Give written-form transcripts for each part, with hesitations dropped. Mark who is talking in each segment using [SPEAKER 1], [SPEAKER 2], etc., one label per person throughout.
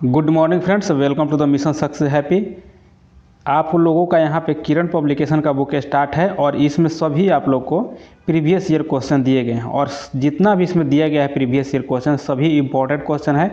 [SPEAKER 1] Good morning friends, welcome to the mission success happy. आप लोगों का यहाँ पे किरण पब्लिकेशन का बुक स्टार्ट है और इसमें सभी आप लोग को प्रीवियस ईयर क्वेश्चन दिए गए हैं और जितना भी इसमें दिया गया है प्रीवियस ईयर क्वेश्चन सभी इम्पोर्टेंट क्वेश्चन है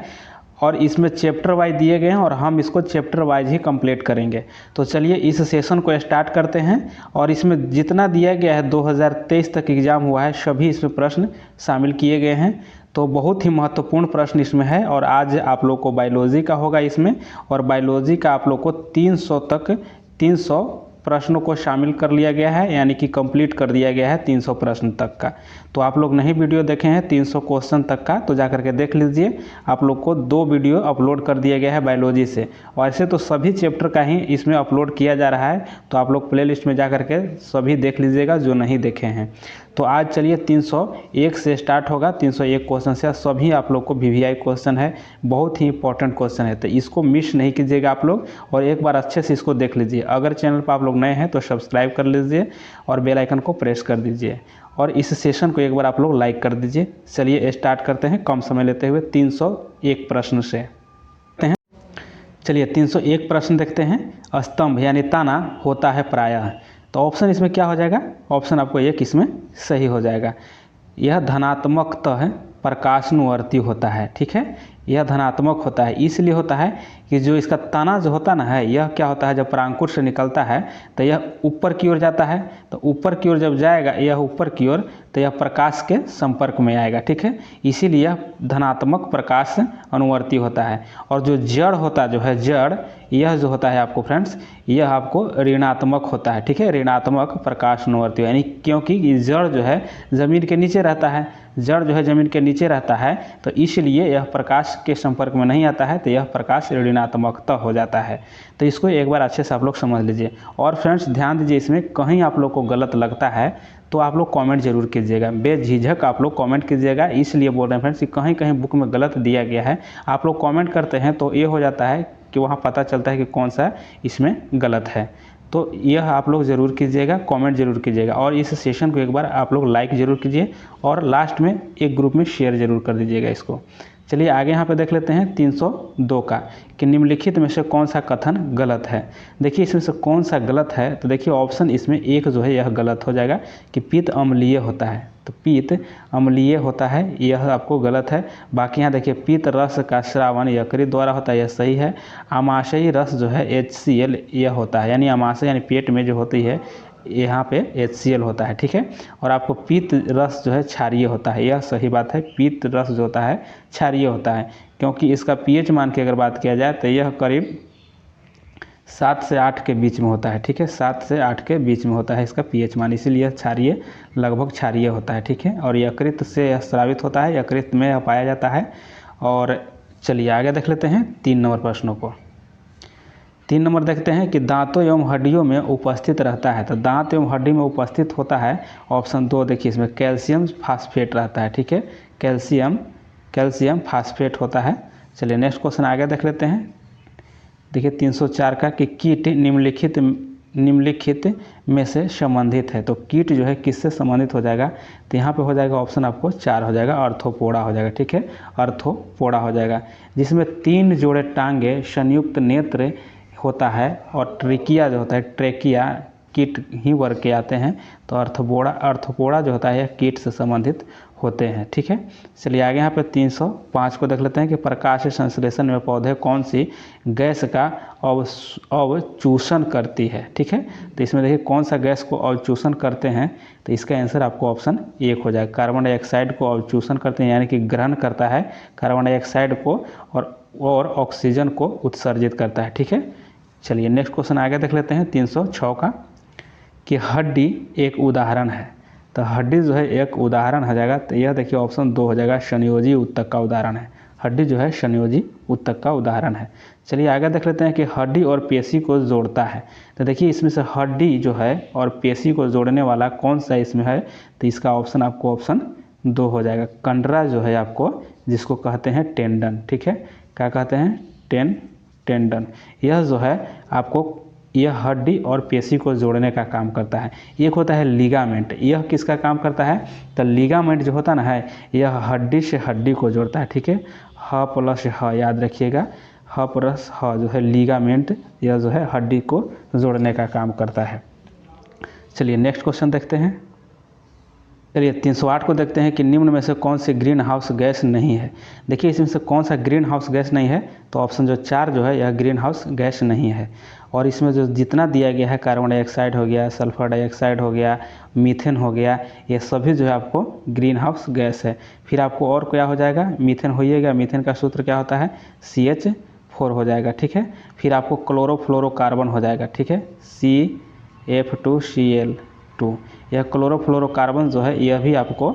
[SPEAKER 1] और इसमें चैप्टर वाइज दिए गए हैं और हम इसको चैप्टर वाइज ही कंप्लीट करेंगे। तो चलिए इस सेशन को स्टार्ट करते हैं और इसमें जितना दिया गया है 2023 तक एग्ज़ाम हुआ है सभी इसमें प्रश्न शामिल किए गए हैं। तो बहुत ही महत्वपूर्ण प्रश्न इसमें है और आज आप लोग को बायोलॉजी का होगा इसमें और बायोलॉजी का आप लोग को 300 प्रश्नों को शामिल कर लिया गया है, यानी कि कंप्लीट कर दिया गया है 300 प्रश्न तक का। तो आप लोग नहीं वीडियो देखे हैं 300 क्वेश्चन तक का तो जा करके देख लीजिए। आप लोग को 2 वीडियो अपलोड कर दिया गया है बायोलॉजी से और ऐसे तो सभी चैप्टर का ही इसमें अपलोड किया जा रहा है, तो आप लोग प्लेलिस्ट में जा करके सभी देख लीजिएगा जो नहीं देखे हैं। तो आज चलिए 301 से स्टार्ट होगा। 301 क्वेश्चन से सभी आप लोग को वीवीआई क्वेश्चन है, बहुत ही इंपॉर्टेंट क्वेश्चन है, तो इसको मिस नहीं कीजिएगा आप लोग और एक बार अच्छे से इसको देख लीजिए। अगर चैनल पर आप लोग नए हैं तो सब्सक्राइब कर लीजिए और बेल आइकन को प्रेस कर दीजिए और इस सेशन को एक बार आप लोग लाइक कर दीजिए। चलिए स्टार्ट करते हैं कम समय लेते हुए 301 प्रश्न से। चलिए 301 प्रश्न देखते हैं। स्तंभ यानी ताना होता है प्रायः, तो ऑप्शन इसमें क्या हो जाएगा? ऑप्शन आपको एक इसमें सही हो जाएगा। यह धनात्मकतः प्रकाशानुवर्ती होता है, ठीक है। यह धनात्मक होता है, इसलिए होता है कि जो इसका तना जो होता ना है, यह क्या होता है जब परांकुर से निकलता है तो यह ऊपर की ओर जाता है, तो ऊपर की ओर जब जाएगा यह ऊपर की ओर तो यह प्रकाश के संपर्क में आएगा, ठीक है। इसीलिए यह धनात्मक प्रकाश अनुवर्ती होता है। और जो जड़ होता जो है जड़, यह जो होता है आपको फ्रेंड्स, यह आपको ऋणात्मक होता है, ठीक है। ऋणात्मक प्रकाश अनुवर्ती यानी क्योंकि जड़ जो है ज़मीन के नीचे रहता है, जड़ जो है ज़मीन के नीचे रहता है तो इसलिए यह प्रकाश के संपर्क में नहीं आता है, तो यह प्रकाश ऋणात्मकता हो जाता है। तो इसको एक बार अच्छे से आप लोग समझ लीजिए। और फ्रेंड्स ध्यान दीजिए, इसमें कहीं आप लोग को गलत लगता है तो आप लोग कमेंट जरूर कीजिएगा, बेझिझक आप लोग कमेंट कीजिएगा। इसलिए बोल रहे हैं फ्रेंड्स कि कहीं कहीं बुक में गलत दिया गया है, आप लोग कमेंट करते हैं तो ये हो जाता है कि वहाँ पता चलता है कि कौन सा इसमें गलत है। तो यह आप लोग ज़रूर कीजिएगा, कमेंट जरूर कीजिएगा और इस सेशन को एक बार आप लोग लाइक ज़रूर कीजिए और लास्ट में एक ग्रुप में शेयर ज़रूर कर दीजिएगा इसको। चलिए आगे यहाँ पे देख लेते हैं 302 का कि निम्नलिखित में से कौन सा कथन गलत है। देखिए इसमें से कौन सा गलत है, तो देखिए ऑप्शन इसमें एक जो है यह गलत हो जाएगा कि पित्त अम्लीय होता है, तो पित्त अम्लीय होता है, यह आपको गलत है। बाकी यहाँ देखिए पित्त रस का स्रावन यकृत द्वारा होता है, यह सही है। आमाशयी रस जो है HCl यह होता है, यानी आमाशय यानी पेट में जो होती है यहाँ पे HCl होता है, ठीक है। और आपको पित्त रस जो है क्षारीय होता है, यह सही बात है। पित्त रस जो होता है क्षारीय होता है क्योंकि इसका pH मान की अगर बात किया जाए तो यह करीब 7 से 8 के बीच में होता है, ठीक है। 7 से 8 के बीच में होता है इसका pH मान, इसीलिए क्षारीय लगभग क्षारीय होता है, ठीक है। और यकृत से यह स्रावित होता है, यकृत में यह पाया जाता है। और चलिए आगे देख लेते हैं 3 नंबर प्रश्नों को। 3 नंबर देखते हैं कि दांतों एवं हड्डियों में उपस्थित रहता है, तो दांत एवं हड्डी में उपस्थित होता है। ऑप्शन 2 देखिए इसमें कैल्शियम फास्फेट रहता है, ठीक है। कैल्शियम फास्फेट होता है। चलिए नेक्स्ट क्वेश्चन आगे देख लेते हैं। देखिए 304 का कि कीट निम्नलिखित में से संबंधित है, तो कीट जो है किससे संबंधित हो जाएगा, तो यहाँ पे हो जाएगा ऑप्शन आपको 4 हो जाएगा, अर्थोपोडा हो जाएगा, ठीक है। अर्थोपोडा हो जाएगा जिसमें 3 जोड़े टांगे संयुक्त नेत्र होता है और ट्रेकिया जो होता है, ट्रेकिया कीट ही वर्ग के आते हैं, तो अर्थोपोडा जो होता है यह कीट से संबंधित होते हैं, ठीक है। चलिए आगे यहाँ पे 305 को देख लेते हैं कि प्रकाश संश्लेषण में पौधे कौन सी गैस का अवचूषण करती है, ठीक है। तो इसमें देखिए कौन सा गैस को अवचूषण करते हैं, तो इसका आंसर आपको ऑप्शन 1 हो जाएगा। कार्बन डाइऑक्साइड को अवचूषण करते हैं यानी कि ग्रहण करता है कार्बन डाइऑक्साइड को और ऑक्सीजन को उत्सर्जित करता है, ठीक है। चलिए नेक्स्ट क्वेश्चन आगे देख लेते हैं 306 का कि हड्डी एक उदाहरण है, तो हड्डी जो है एक उदाहरण हो जाएगा, तो यह देखिए ऑप्शन 2 हो जाएगा, संयोजी ऊतक का उदाहरण है। हड्डी जो है संयोजी ऊतक का उदाहरण है। चलिए आगे देख लेते हैं कि हड्डी और पेशी को जोड़ता है, तो देखिए इसमें से हड्डी जो है और पेशी को जोड़ने वाला कौन सा इसमें है, तो इसका ऑप्शन आपको ऑप्शन 2 हो जाएगा। कंडरा जो है आपको जिसको कहते हैं टेंडन, ठीक है। क्या कहते हैं? टेंडन। यह जो है आपको यह हड्डी और पेशी को जोड़ने का काम करता है। एक होता है लिगामेंट, यह किसका काम करता है, तो लिगामेंट जो होता ना है यह हड्डी से हड्डी को जोड़ता है, ठीक है। ह प्लस ह याद रखिएगा, ह प्लस ह जो है लीगामेंट, यह जो है हड्डी को जोड़ने का काम करता है। चलिए नेक्स्ट क्वेश्चन देखते हैं। चलिए 308 को देखते हैं कि निम्न में से कौन सी ग्रीन हाउस गैस नहीं है। देखिए इसमें से कौन सा ग्रीन हाउस गैस नहीं है, तो ऑप्शन जो 4 जो है यह ग्रीन हाउस गैस नहीं है। और इसमें जो जितना दिया गया है, कार्बन डाइऑक्साइड हो गया, सल्फर डाइऑक्साइड हो गया, मीथेन हो गया, ये सभी जो है आपको ग्रीन हाउस गैस है। फिर आपको और क्या हो जाएगा, मीथेन होइएगा, मीथेन का सूत्र क्या होता है, CH4 हो जाएगा, ठीक है। फिर आपको क्लोरोफ्लोरोकार्बन हो जाएगा, ठीक है, CF2Cl2, यह क्लोरोफ्लोरोकार्बन जो है यह भी आपको,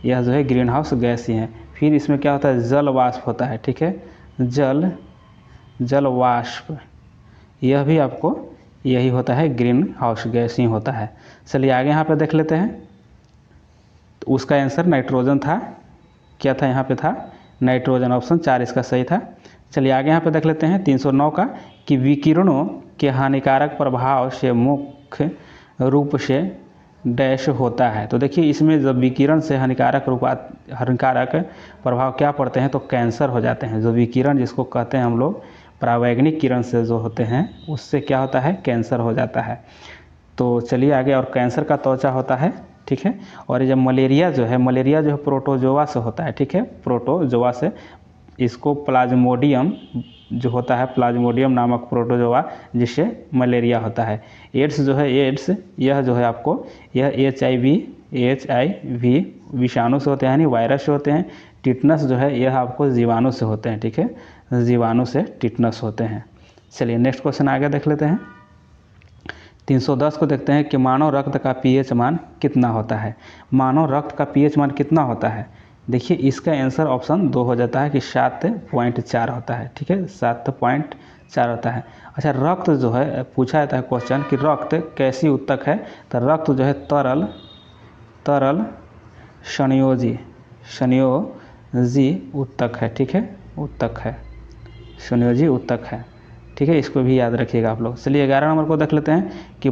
[SPEAKER 1] यह जो है ग्रीन हाउस गैस ही है। फिर इसमें क्या होता है, जल वाष्प होता है, ठीक है, जल वाष्प, यह भी आपको यही होता है, ग्रीन हाउस गैस ही होता है। चलिए आगे यहाँ पे देख लेते हैं। तो उसका आंसर नाइट्रोजन था। क्या था यहाँ पे, था नाइट्रोजन, ऑप्शन 4 इसका सही था। चलिए आगे यहाँ पे देख लेते हैं 309 का, कि विकिरणों के हानिकारक प्रभाव से मुख्य रूप से डैश होता है। तो देखिए इसमें जब विकिरण से हानिकारक प्रभाव क्या पड़ते हैं, तो कैंसर हो जाते हैं। जो विकिरण जिसको कहते हैं हम लोग परावैंगनिक किरण से जो होते हैं, उससे क्या होता है, कैंसर हो जाता है। तो चलिए आगे, और कैंसर का त्वचा होता है, ठीक है। और जब मलेरिया जो है प्रोटोजोआ से होता है, ठीक है, प्रोटोजोआ से। इसको प्लाज्मोडियम जो होता है, प्लाज्मोडियम नामक प्रोटोजोआ, जिससे मलेरिया होता है। एड्स जो है, एड्स यह जो है आपको, यह HIV विषाणु से होते हैं, यानी वायरस से होते हैं। टिटनस जो है यह आपको जीवाणु से होते हैं, ठीक है, जीवाणु से टिटनस होते हैं। चलिए नेक्स्ट क्वेश्चन आगे देख लेते हैं। 310 को देखते हैं कि मानव रक्त का pH मान कितना होता है। मानव रक्त का pH मान कितना होता है, देखिए इसका आंसर ऑप्शन 2 हो जाता है कि 7.4 होता है, ठीक है, 7.4 होता है। अच्छा, रक्त जो है पूछा जाता है क्वेश्चन कि रक्त कैसी उत्तक है, तो रक्त जो है तरल संयोजी उत्तक है, ठीक है, उत्तक है, संयोजी उत्तक है, ठीक है, इसको भी याद रखिएगा आप लोग। चलिए 11 नंबर को देख लेते हैं कि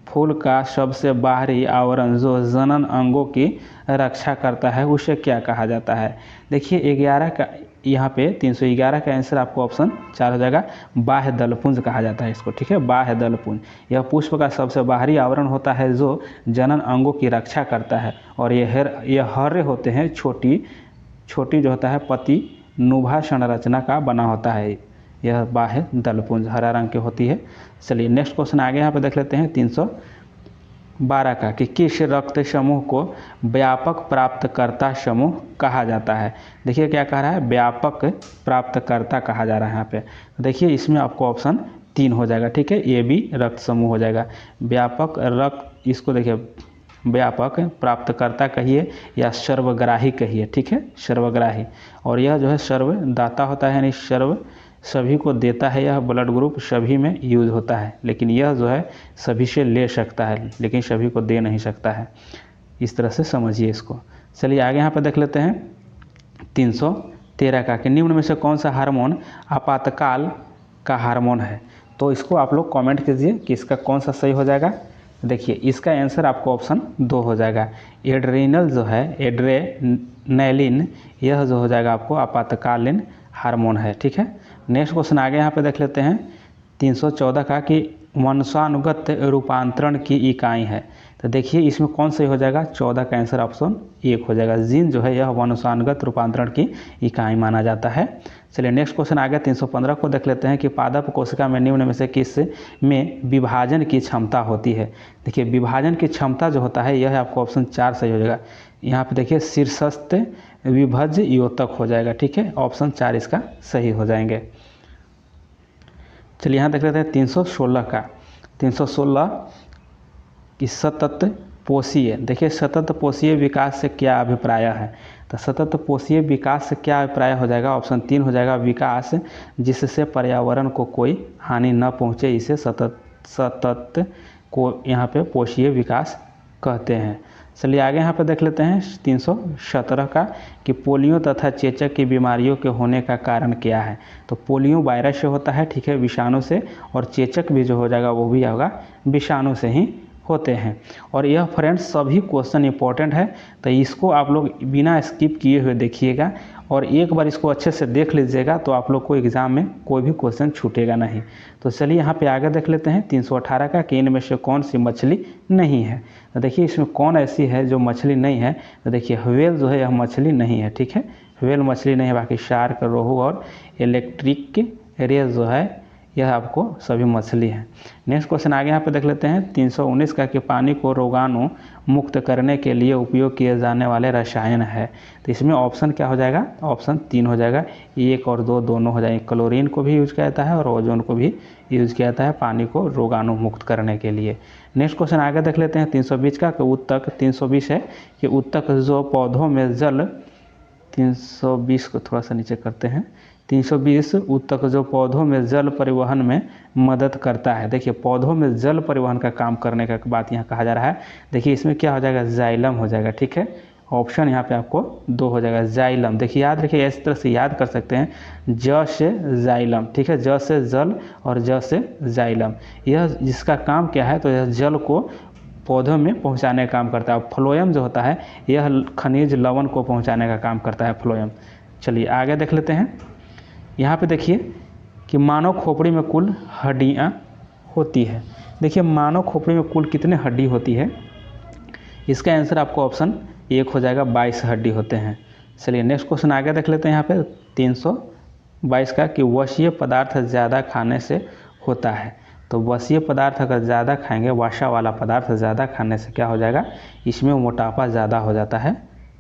[SPEAKER 1] फूल का सबसे बाहरी आवरण जो जनन अंगों की रक्षा करता है, उसे क्या कहा जाता है। देखिए 11 का यहाँ पे 311 का आंसर आपको ऑप्शन 4 हो जाएगा, बाह्य दलपुंज कहा जाता है इसको, ठीक है, बाह्य दलपुंज। यह पुष्प का सबसे बाहरी आवरण होता है जो जनन अंगों की रक्षा करता है। और ये हरे होते हैं, छोटी जो होता है पति नुभा संरचना का बना होता है। यह बाह्य दलपुंज हरा रंग की होती है। चलिए नेक्स्ट क्वेश्चन आगे यहाँ पे देख लेते हैं 312 का, कि किस रक्त समूह को व्यापक प्राप्तकर्ता समूह कहा जाता है। देखिए क्या कह रहा है, व्यापक प्राप्तकर्ता कहा जा रहा है यहाँ पे। देखिए इसमें आपको ऑप्शन 3 हो जाएगा, ठीक है, AB रक्त समूह हो जाएगा। व्यापक रक्त, इसको देखिए व्यापक प्राप्तकर्ता कहिए या सर्वग्राही कहिए, ठीक है, सर्वग्राही। और यह जो है सर्वदाता होता है, यानी सभी को देता है। यह ब्लड ग्रुप सभी में यूज होता है, लेकिन यह जो है सभी से ले सकता है, लेकिन सभी को दे नहीं सकता है। इस तरह से समझिए इसको। चलिए आगे यहाँ पर देख लेते हैं 313 का, कि निम्न में से कौन सा हार्मोन आपातकाल का हार्मोन है। तो इसको आप लोग कमेंट कीजिए कि इसका कौन सा सही हो जाएगा। देखिए इसका आंसर आपको ऑप्शन 2 हो जाएगा, एड्रेनल जो है, एड्रेनलिन, यह जो हो जाएगा आपको आपातकालीन हार्मोन है, ठीक है। नेक्स्ट क्वेश्चन आगे यहाँ पे देख लेते हैं 314 का, कि वंशानुगत रूपांतरण की इकाई है। तो देखिए इसमें कौन सही हो जाएगा, 14 का आंसर ऑप्शन 1 हो जाएगा। जीन जो है यह वंशानुगत रूपांतरण की इकाई माना जाता है। चलिए नेक्स्ट क्वेश्चन आगे 315 को देख लेते हैं कि पादप कोशिका में निम्न में से किस में विभाजन की क्षमता होती है। देखिए विभाजन की क्षमता जो होता है यह आपको ऑप्शन 4 सही हो जाएगा। यहाँ पे देखिए शीर्षस्थ विभज्य योतक हो जाएगा, ठीक है, ऑप्शन 4 इसका सही हो जाएंगे। चलिए यहाँ देख लेते हैं 316 का, 316 कि सतत पोषीय। देखिए सतत पोषीय विकास से क्या अभिप्राय है, तो सतत पोषीय विकास से क्या अभिप्राय हो जाएगा, ऑप्शन 3 हो जाएगा, विकास जिससे पर्यावरण को कोई हानि न पहुँचे, इसे सतत को यहाँ पे पोषीय विकास कहते हैं। चलिए आगे यहाँ पे देख लेते हैं 317 का, कि पोलियो तथा चेचक की बीमारियों के होने का कारण क्या है। तो पोलियो वायरस से होता है, ठीक है, विषाणु से, और चेचक भी जो हो जाएगा वो भी होगा विषाणु से ही होते हैं। और यह फ्रेंड्स सभी क्वेश्चन इंपॉर्टेंट है, तो इसको आप लोग बिना स्किप किए हुए देखिएगा और एक बार इसको अच्छे से देख लीजिएगा तो आप लोग को एग्ज़ाम में कोई भी क्वेश्चन छूटेगा नहीं। तो चलिए यहाँ पे आगे देख लेते हैं 318 का कि इनमें से कौन सी मछली नहीं है। तो देखिए इसमें कौन ऐसी है जो मछली नहीं है। तो देखिए व्हेल जो है यह मछली नहीं है, ठीक है, व्हेल मछली नहीं है। बाकी शार्क, रोहू और इलेक्ट्रिक रेज जो है यह आपको सभी मछली है। नेक्स्ट क्वेश्चन आगे यहाँ पे देख लेते हैं 319 का कि पानी को रोगाणु मुक्त करने के लिए उपयोग किए जाने वाले रसायन है। तो इसमें ऑप्शन क्या हो जाएगा, ऑप्शन 3 हो जाएगा, 1 और 2 दोनों हो जाएंगे। क्लोरीन को भी यूज किया जाता है और ओजोन को भी यूज किया जाता है पानी को रोगाणु मुक्त करने के लिए। नेक्स्ट क्वेश्चन आगे देख लेते हैं 320 का कि उत्तक 320 है कि उत्तक जो पौधों में जल 320 को थोड़ा सा नीचे करते हैं 320 उत्तक जो पौधों में जल परिवहन में मदद करता है। देखिए पौधों में जल परिवहन का काम करने का बात यहाँ कहा जा रहा है। देखिए इसमें क्या हो जाएगा, जाइलम हो जाएगा, ठीक है। ऑप्शन यहाँ पे आपको 2 हो जाएगा, जाइलम। देखिए याद रखिए, इस तरह से याद कर सकते हैं, ज से जाइलम, ठीक है, ज से जल और ज से जाइलम। यह जिसका काम क्या है, तो यह जल को पौधों में पहुंचाने का काम करता है। फ्लोएम जो होता है यह खनिज लवण को पहुंचाने का काम करता है, फ्लोएम। चलिए आगे देख लेते हैं। यहाँ पे देखिए कि मानव खोपड़ी में कुल हड्डियाँ होती है। देखिए मानव खोपड़ी में कुल कितने हड्डी होती है, इसका आंसर आपको ऑप्शन 1 हो जाएगा, 22 हड्डी होते हैं। चलिए नेक्स्ट क्वेश्चन आगे देख लेते हैं यहाँ पे 322 का कि वसीय पदार्थ ज़्यादा खाने से होता है। तो वसीय पदार्थ अगर ज़्यादा खाएंगे, वसा वाला पदार्थ ज़्यादा खाने से क्या हो जाएगा, इसमें मोटापा ज़्यादा हो जाता है,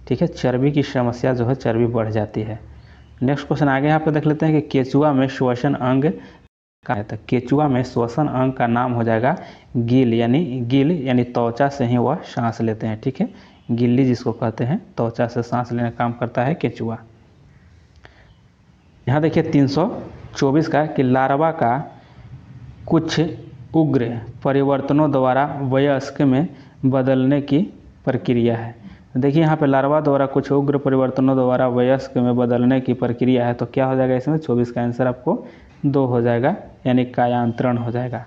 [SPEAKER 1] ठीक है, चर्बी की समस्या जो है चर्बी बढ़ जाती है। नेक्स्ट क्वेश्चन आगे यहाँ पे देख लेते हैं कि केचुआ में श्वसन अंग का है। तो केचुआ में श्वसन अंग का नाम हो जाएगा गिल यानी त्वचा से ही वह सांस लेते हैं, ठीक है, गिल्ली जिसको कहते हैं, त्वचा से सांस लेने का काम करता है केचुआ। यहाँ देखिए 324 का कि लार्वा का कुछ उग्र परिवर्तनों द्वारा वयस्क में बदलने की प्रक्रिया है। देखिए यहाँ पे लार्वा द्वारा कुछ उग्र परिवर्तनों द्वारा वयस्क में बदलने की प्रक्रिया है। तो क्या हो जाएगा इसमें, 24 का आंसर आपको 2 हो जाएगा, यानी कायांतरण हो जाएगा।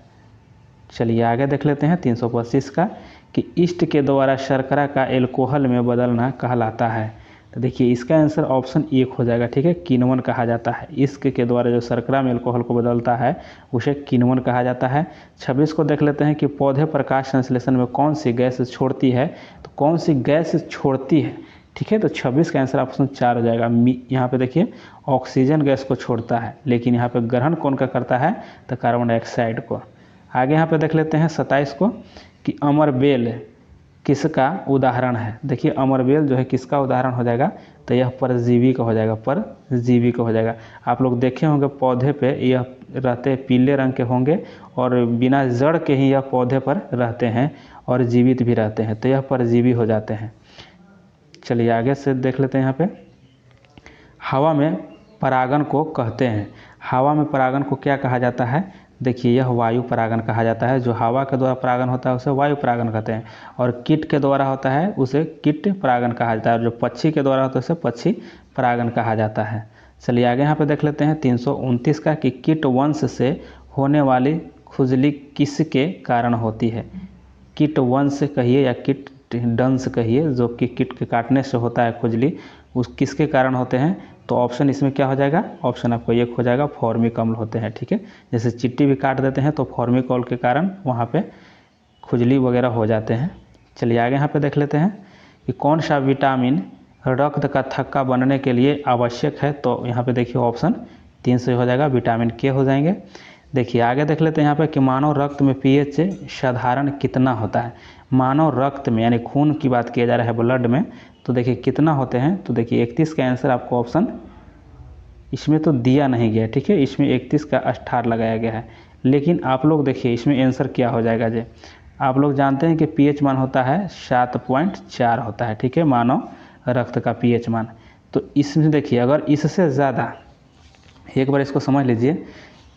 [SPEAKER 1] चलिए आगे देख लेते हैं 325 का कि ईस्ट के द्वारा शर्करा का एल्कोहल में बदलना कहलाता है। तो देखिए इसका आंसर ऑप्शन 1 हो जाएगा, ठीक है, किण्वन कहा जाता है। ईस्ट के द्वारा जो शर्करा में एल्कोहल को बदलता है उसे किण्वन कहा जाता है। 26 को देख लेते हैं कि पौधे प्रकाश संश्लेषण में कौन सी गैस छोड़ती है। तो कौन सी गैस छोड़ती है, ठीक है, तो 26 का आंसर ऑप्शन 4 हो जाएगा। यहाँ पे देखिए ऑक्सीजन गैस को छोड़ता है, लेकिन यहाँ पे ग्रहण कौन का करता है, तो कार्बन डाइऑक्साइड को। आगे यहाँ पे देख लेते हैं 27 को कि अमरबेल किसका उदाहरण है। देखिए अमरबेल जो है किसका उदाहरण हो जाएगा, तो यह परजीवी का हो जाएगा, परजीवी का हो जाएगा। आप लोग देखे होंगे पौधे पे यह रहते पीले रंग के होंगे और बिना जड़ के ही यह पौधे पर रहते हैं और जीवित भी रहते हैं, तो यह परजीवी हो जाते हैं। चलिए आगे से देख लेते हैं। यहाँ पे हवा में परागन को कहते हैं। हवा में परागन को क्या कहा जाता है, देखिए यह वायु परागन कहा जाता है। जो हवा के द्वारा परागन होता है उसे वायु परागन कहते हैं, और कीट के द्वारा होता है उसे कीट परागन कहा जाता है, और जो पक्षी के द्वारा होता है उसे पक्षी परागन कहा जाता है। चलिए आगे यहाँ पे देख लेते हैं 329 का कि कीट वंश से होने वाली खुजली किसके कारण होती है। कीट वंश कहिए या कीट डंस कहिए, जो कि कीट के काटने से होता है खुजली, उस किसके कारण होते हैं। तो ऑप्शन इसमें क्या हो जाएगा, ऑप्शन आपको 1 हो जाएगा, फॉर्मिकम्ल होते हैं, ठीक है। जैसे चींटी भी काट देते हैं तो फॉर्मिकम्ल के कारण वहाँ पे खुजली वगैरह हो जाते हैं। चलिए आगे यहाँ पे देख लेते हैं कि कौन सा विटामिन रक्त का थक्का बनने के लिए आवश्यक है। तो यहाँ पे देखिए ऑप्शन 3 से हो जाएगा, विटामिन के हो जाएंगे। देखिए आगे देख लेते हैं यहाँ पे कि मानव रक्त में pH साधारण कितना होता है। मानव रक्त में यानी खून की बात किया जा रहा है, ब्लड में, तो देखिए कितना होते हैं। तो देखिए 31 का आंसर आपको ऑप्शन इसमें तो दिया नहीं गया, ठीक है, इसमें 31 का स्टार लगाया गया है। लेकिन आप लोग देखिए इसमें आंसर क्या हो जाएगा जी। आप लोग जानते हैं कि pH मान होता है 7.4 होता है, ठीक है, मानव रक्त का pH मान। तो इसमें देखिए अगर इससे ज़्यादा, एक बार इसको समझ लीजिए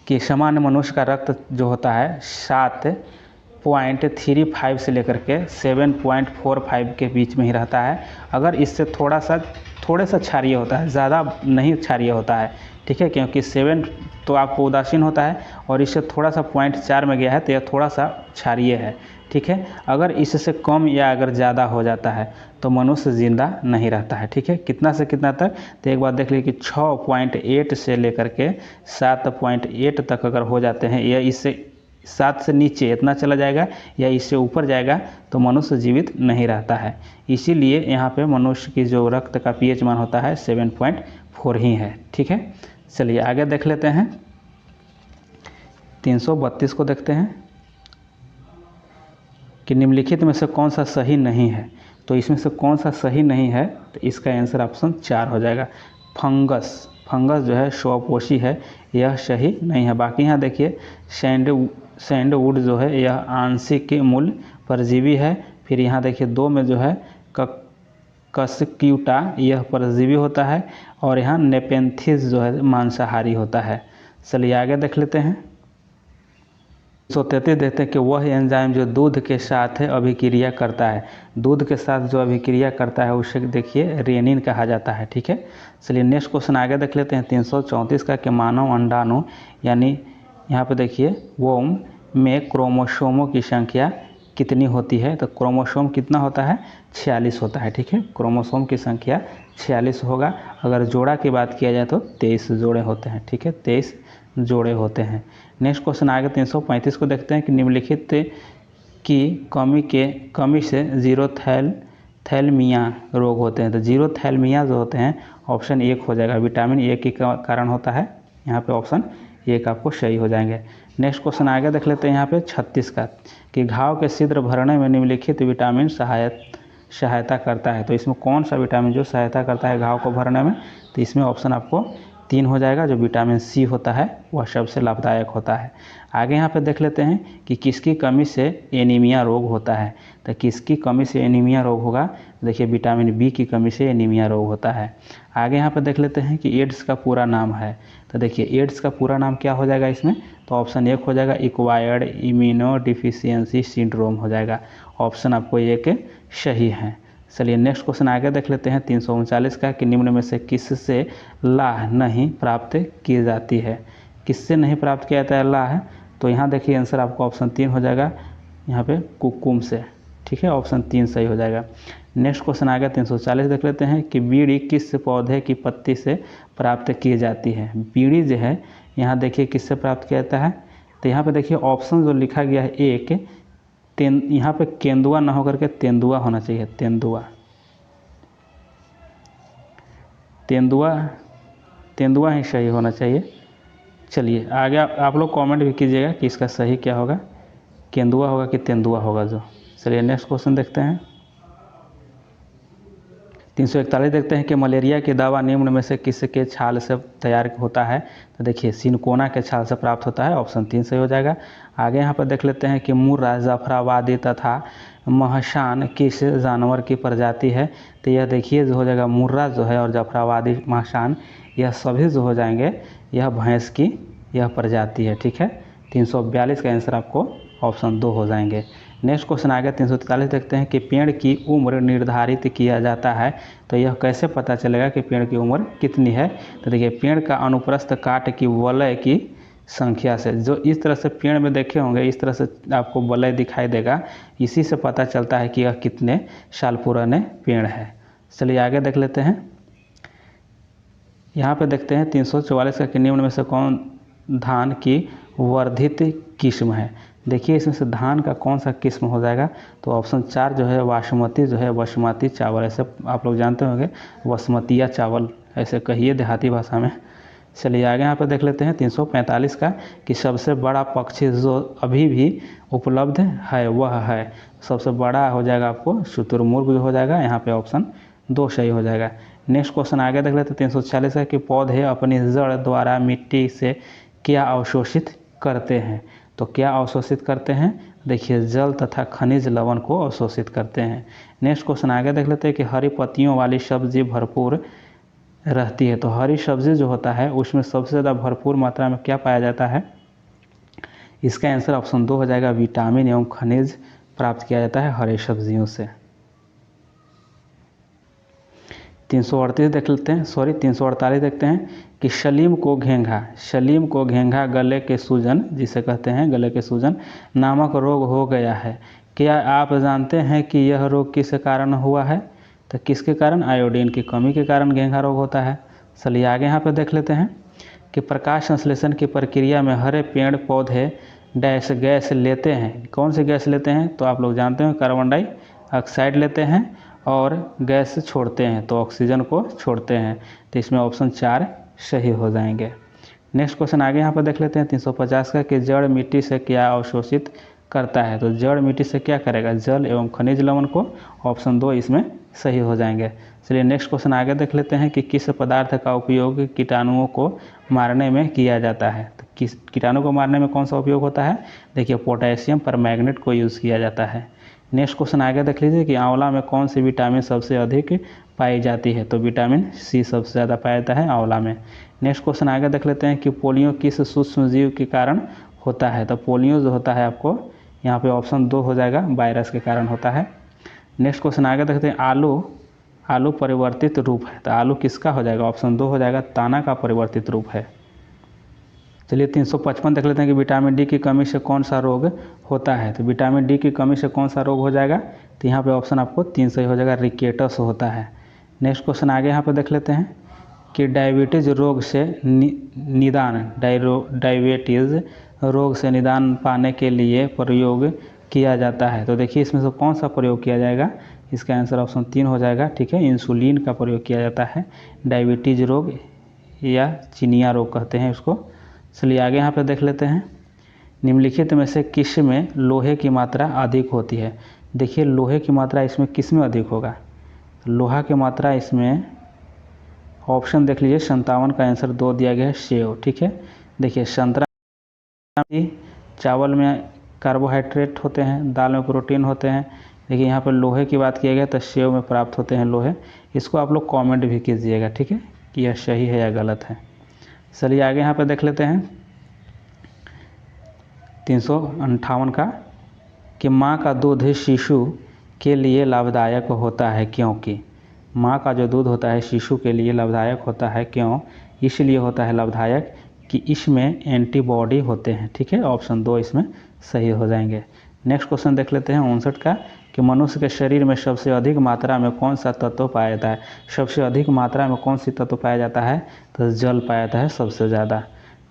[SPEAKER 1] कि सामान्य मनुष्य का रक्त जो होता है 7.35 से लेकर के 7.45 के बीच में ही रहता है। अगर इससे थोड़े सा क्षारीय होता है, ज़्यादा नहीं क्षारीय होता है, ठीक है, क्योंकि 7 तो आपको उदासीन होता है और इससे थोड़ा सा 0.4 में गया है तो यह थोड़ा सा क्षारीय है। ठीक है, अगर इससे कम या अगर ज़्यादा हो जाता है तो मनुष्य ज़िंदा नहीं रहता है। ठीक है, कितना से कितना तक, तो एक बार देख लीजिए कि 6.8 से लेकर के 7.8 तक अगर हो जाते हैं या इससे 7 से नीचे इतना चला जाएगा या इससे ऊपर जाएगा तो मनुष्य जीवित नहीं रहता है। इसीलिए यहाँ पे मनुष्य की जो रक्त का pH मान होता है 7.4 ही है। ठीक है, चलिए आगे देख लेते हैं। 332 को देखते हैं कि निम्नलिखित में से कौन सा सही नहीं है। तो इसमें से कौन सा सही नहीं है, तो इसका आंसर ऑप्शन 4 हो जाएगा। फंगस जो है स्वपोषी है, यह सही नहीं है। बाकी यहाँ देखिए सैंडवुड जो है यह आंशिक मूल परजीवी है। फिर यहाँ देखिए 2 में जो है कस्क्यूटा यह परजीवी होता है और यहाँ नेपेंथिस जो है मांसाहारी होता है। चलिए आगे देख लेते हैं। 133 देखते हैं कि वह एंजाइम जो दूध के साथ अभिक्रिया करता है, दूध के साथ जो अभिक्रिया करता है उसे देखिए रेनिन कहा जाता है। ठीक है, चलिए नेक्स्ट क्वेश्चन आगे देख लेते हैं। 334 का कि मानव अंडाणु यानी यहाँ पे देखिए वोम में क्रोमोसोमों की संख्या कितनी होती है, तो क्रोमोसोम कितना होता है, 46 होता है। ठीक है, क्रोमोसोम की संख्या 46 होगा। अगर जोड़ा की बात किया जाए तो 23 जोड़े होते हैं। ठीक है, 23 जोड़े होते हैं। नेक्स्ट क्वेश्चन आगे 335 को देखते हैं कि निम्नलिखित की कमी से जीरोथैल्मिया रोग होते हैं। तो जीरोथैल्मिया जो होते हैं ऑप्शन 1 हो जाएगा, विटामिन ए के कारण होता है। यहाँ पे ऑप्शन 1 आपको सही हो जाएंगे। नेक्स्ट क्वेश्चन आगे देख लेते हैं यहाँ पे 36 का कि घाव के छिद्र भरने में निम्नलिखित विटामिन सहायता करता है। तो इसमें कौन सा विटामिन जो सहायता करता है घाव को भरने में, तो इसमें ऑप्शन आपको 3 हो जाएगा। जो विटामिन सी होता है वह सबसे लाभदायक होता है। आगे यहाँ पे देख लेते हैं कि किसकी कमी से एनीमिया रोग होता है। तो किसकी कमी से एनीमिया रोग होगा, देखिए विटामिन बी की कमी से एनीमिया रोग होता है। आगे यहाँ पे देख लेते हैं कि एड्स का पूरा नाम है। तो देखिए एड्स का पूरा नाम क्या हो जाएगा इसमें, तो ऑप्शन 1 हो जाएगा एक्वायर्ड इम्यूनो डिफिशियंसी सिंड्रोम हो जाएगा। ऑप्शन आपको 1 सही है। चलिए नेक्स्ट क्वेश्चन आगे देख लेते हैं 339 का कि निम्न में से किससे लाह नहीं प्राप्त की जाती है। किससे नहीं प्राप्त किया जाता है लाह, तो यहाँ देखिए आंसर आपको ऑप्शन 3 हो जाएगा, यहाँ पे कुकुम से। ठीक है, ऑप्शन 3 सही हो जाएगा। नेक्स्ट क्वेश्चन आगे 340 देख लेते हैं कि बीड़ी किस पौधे की पत्ती से प्राप्त की जाती है। बीड़ी जो है यहाँ देखिए किससे प्राप्त किया जाता है, तो यहाँ पे देखिए ऑप्शन जो लिखा गया है 1 यहाँ पे केंदुआ ना होकर के तेंदुआ होना चाहिए। तेंदुआ ही सही होना चाहिए। चलिए आगे आप लोग कमेंट भी कीजिएगा कि इसका सही क्या होगा, केंदुआ होगा कि तेंदुआ होगा जो। चलिए नेक्स्ट क्वेश्चन देखते हैं। 341 देखते हैं कि मलेरिया की दवा निम्न में से किसके छाल से तैयार होता है। तो देखिए सिनकोना के छाल से प्राप्त होता है। ऑप्शन 3 सही हो जाएगा। आगे यहाँ पर देख लेते हैं कि मुर्रा, जाफराबादी तथा महसान किस जानवर की प्रजाति है। तो यह देखिए जो हो जाएगा मुर्रा जो है और जाफराबादी महसान यह सभी जो हो जाएंगे यह भैंस की यह प्रजाति है। ठीक है, 342 का आंसर आपको ऑप्शन 2 हो जाएंगे। नेक्स्ट क्वेश्चन आ गया 343 देखते हैं कि पेड़ की उम्र निर्धारित किया जाता है। तो यह कैसे पता चलेगा कि पेड़ की उम्र कितनी है, तो देखिए पेड़ का अनुप्रस्थ काट की वलय की संख्या से, जो इस तरह से पेड़ में देखे होंगे इस तरह से आपको वलय दिखाई देगा, इसी से पता चलता है कि यह कितने साल पुराने पेड़ है। चलिए आगे देख लेते हैं। यहाँ पे देखते हैं 344 का कि निम्न में से कौन धान की वर्धित किस्म है। देखिए इसमें से धान का कौन सा किस्म हो जाएगा, तो ऑप्शन 4 जो है बासमती जो है बासमती चावल, ऐसे आप लोग जानते होंगे बासमतिया चावल ऐसे कहिए देहाती भाषा में। चलिए आगे यहाँ पर देख लेते हैं 345 का कि सबसे बड़ा पक्षी जो अभी भी उपलब्ध है वह है। सबसे बड़ा हो जाएगा आपको शुतुरमुर्ग जो हो जाएगा, यहाँ पे ऑप्शन 2 सही हो जाएगा। नेक्स्ट क्वेश्चन आगे देख लेते हैं 346 का कि पौधे अपनी जड़ द्वारा मिट्टी से क्या अवशोषित करते हैं। तो क्या अवशोषित करते हैं, देखिए जल तथा खनिज लवण को अवशोषित करते हैं। नेक्स्ट क्वेश्चन आगे देख लेते हैं कि हरी पत्तियों वाली सब्जी भरपूर रहती है। तो हरी सब्जी जो होता है उसमें सबसे ज़्यादा भरपूर मात्रा में क्या पाया जाता है, इसका आंसर ऑप्शन 2 हो जाएगा, विटामिन एवं खनिज प्राप्त किया जाता है हरी सब्जियों से। 338 देख लेते हैं, 348 देखते हैं कि सलीम को घेंघा गले के सूजन, जिसे कहते हैं गले के सूजन नामक रोग हो गया है। क्या आप जानते हैं कि यह रोग किस कारण हुआ है? तो किसके कारण? आयोडीन की कमी के कारण घेंघा रोग होता है। चलिए आगे यहाँ पे देख लेते हैं कि प्रकाश संश्लेषण की प्रक्रिया में हरे पेड़ पौधे डैश गैस लेते हैं। कौन सी गैस लेते हैं? तो आप लोग जानते हैं कार्बन डाइऑक्साइड लेते हैं और गैस छोड़ते हैं, तो ऑक्सीजन को छोड़ते हैं। तो इसमें ऑप्शन 4 सही हो जाएंगे। नेक्स्ट क्वेश्चन आगे यहाँ पर देख लेते हैं 350 का कि जड़ मिट्टी से क्या अवशोषित करता है? तो जड़ मिट्टी से क्या करेगा? जल एवं खनिज लवण को। ऑप्शन 2 इसमें सही हो जाएंगे। चलिए नेक्स्ट क्वेश्चन आगे देख लेते हैं कि किस पदार्थ का उपयोग कीटाणुओं को मारने में किया जाता है? तो किस कीटाणु को मारने में कौन सा उपयोग होता है? देखिए पोटेशियम परमैंगनेट को यूज़ किया जाता है। नेक्स्ट क्वेश्चन आगे देख लीजिए कि आंवला में कौन सी विटामिन सबसे अधिक पाई जाती है? तो विटामिन सी सबसे ज़्यादा पाया जाता है आंवला में। नेक्स्ट क्वेश्चन आगे देख लेते हैं कि पोलियो किस सूक्ष्म जीव के कारण होता है? तो पोलियो जो होता है आपको यहाँ पे ऑप्शन 2 हो जाएगा, वायरस के कारण होता है। नेक्स्ट क्वेश्चन आगे देखते हैं आलू परिवर्तित रूप है, तो आलू किसका हो जाएगा? ऑप्शन 2 हो जाएगा, ताना का परिवर्तित रूप है। चलिए 355 देख लेते हैं कि विटामिन डी की कमी से कौन सा रोग होता है? तो विटामिन डी की कमी से कौन सा रोग हो जाएगा? तो यहाँ पे ऑप्शन आपको 3 सही हो जाएगा, रिकेटस होता है। नेक्स्ट क्वेश्चन आगे यहाँ पे देख लेते हैं कि डायबिटीज़ रोग से डायबिटीज़ रोग से निदान पाने के लिए प्रयोग किया जाता है। तो देखिए इसमें से कौन सा प्रयोग किया जाएगा? इसका आंसर ऑप्शन 3 हो जाएगा, ठीक है। इंसुलिन का प्रयोग किया जाता है डायबिटीज़ रोग या चिनिया रोग कहते हैं उसको। चलिए आगे यहाँ पे देख लेते हैं निम्नलिखित में से किस में लोहे की मात्रा अधिक होती है? देखिए लोहे की मात्रा इसमें किस में अधिक होगा? लोहा की मात्रा इसमें ऑप्शन देख लीजिए 57 का आंसर 2 दिया गया है, सेव, ठीक है। देखिए संतरा, चावल में कार्बोहाइड्रेट होते हैं, दाल में प्रोटीन होते हैं। देखिए यहाँ पर लोहे की बात किया गया तो सेव में प्राप्त होते हैं लोहे। इसको आप लोग कमेंट भी कीजिएगा, ठीक है, कि यह सही है या गलत है। चलिए आगे यहाँ पर देख लेते हैं 358 का कि माँ का दूध शिशु के लिए लाभदायक होता है क्योंकि? माँ का जो दूध होता है शिशु के लिए लाभदायक होता है, क्यों? इसलिए होता है लाभदायक कि इसमें एंटीबॉडी होते हैं, ठीक है। ऑप्शन 2 इसमें सही हो जाएंगे। नेक्स्ट क्वेश्चन देख लेते हैं 59 का कि मनुष्य के शरीर में सबसे अधिक मात्रा में कौन सा तत्व पाया जाता है? सबसे अधिक मात्रा में कौन सी तत्व पाया जाता है? तो जल पाया जाता है सबसे ज़्यादा,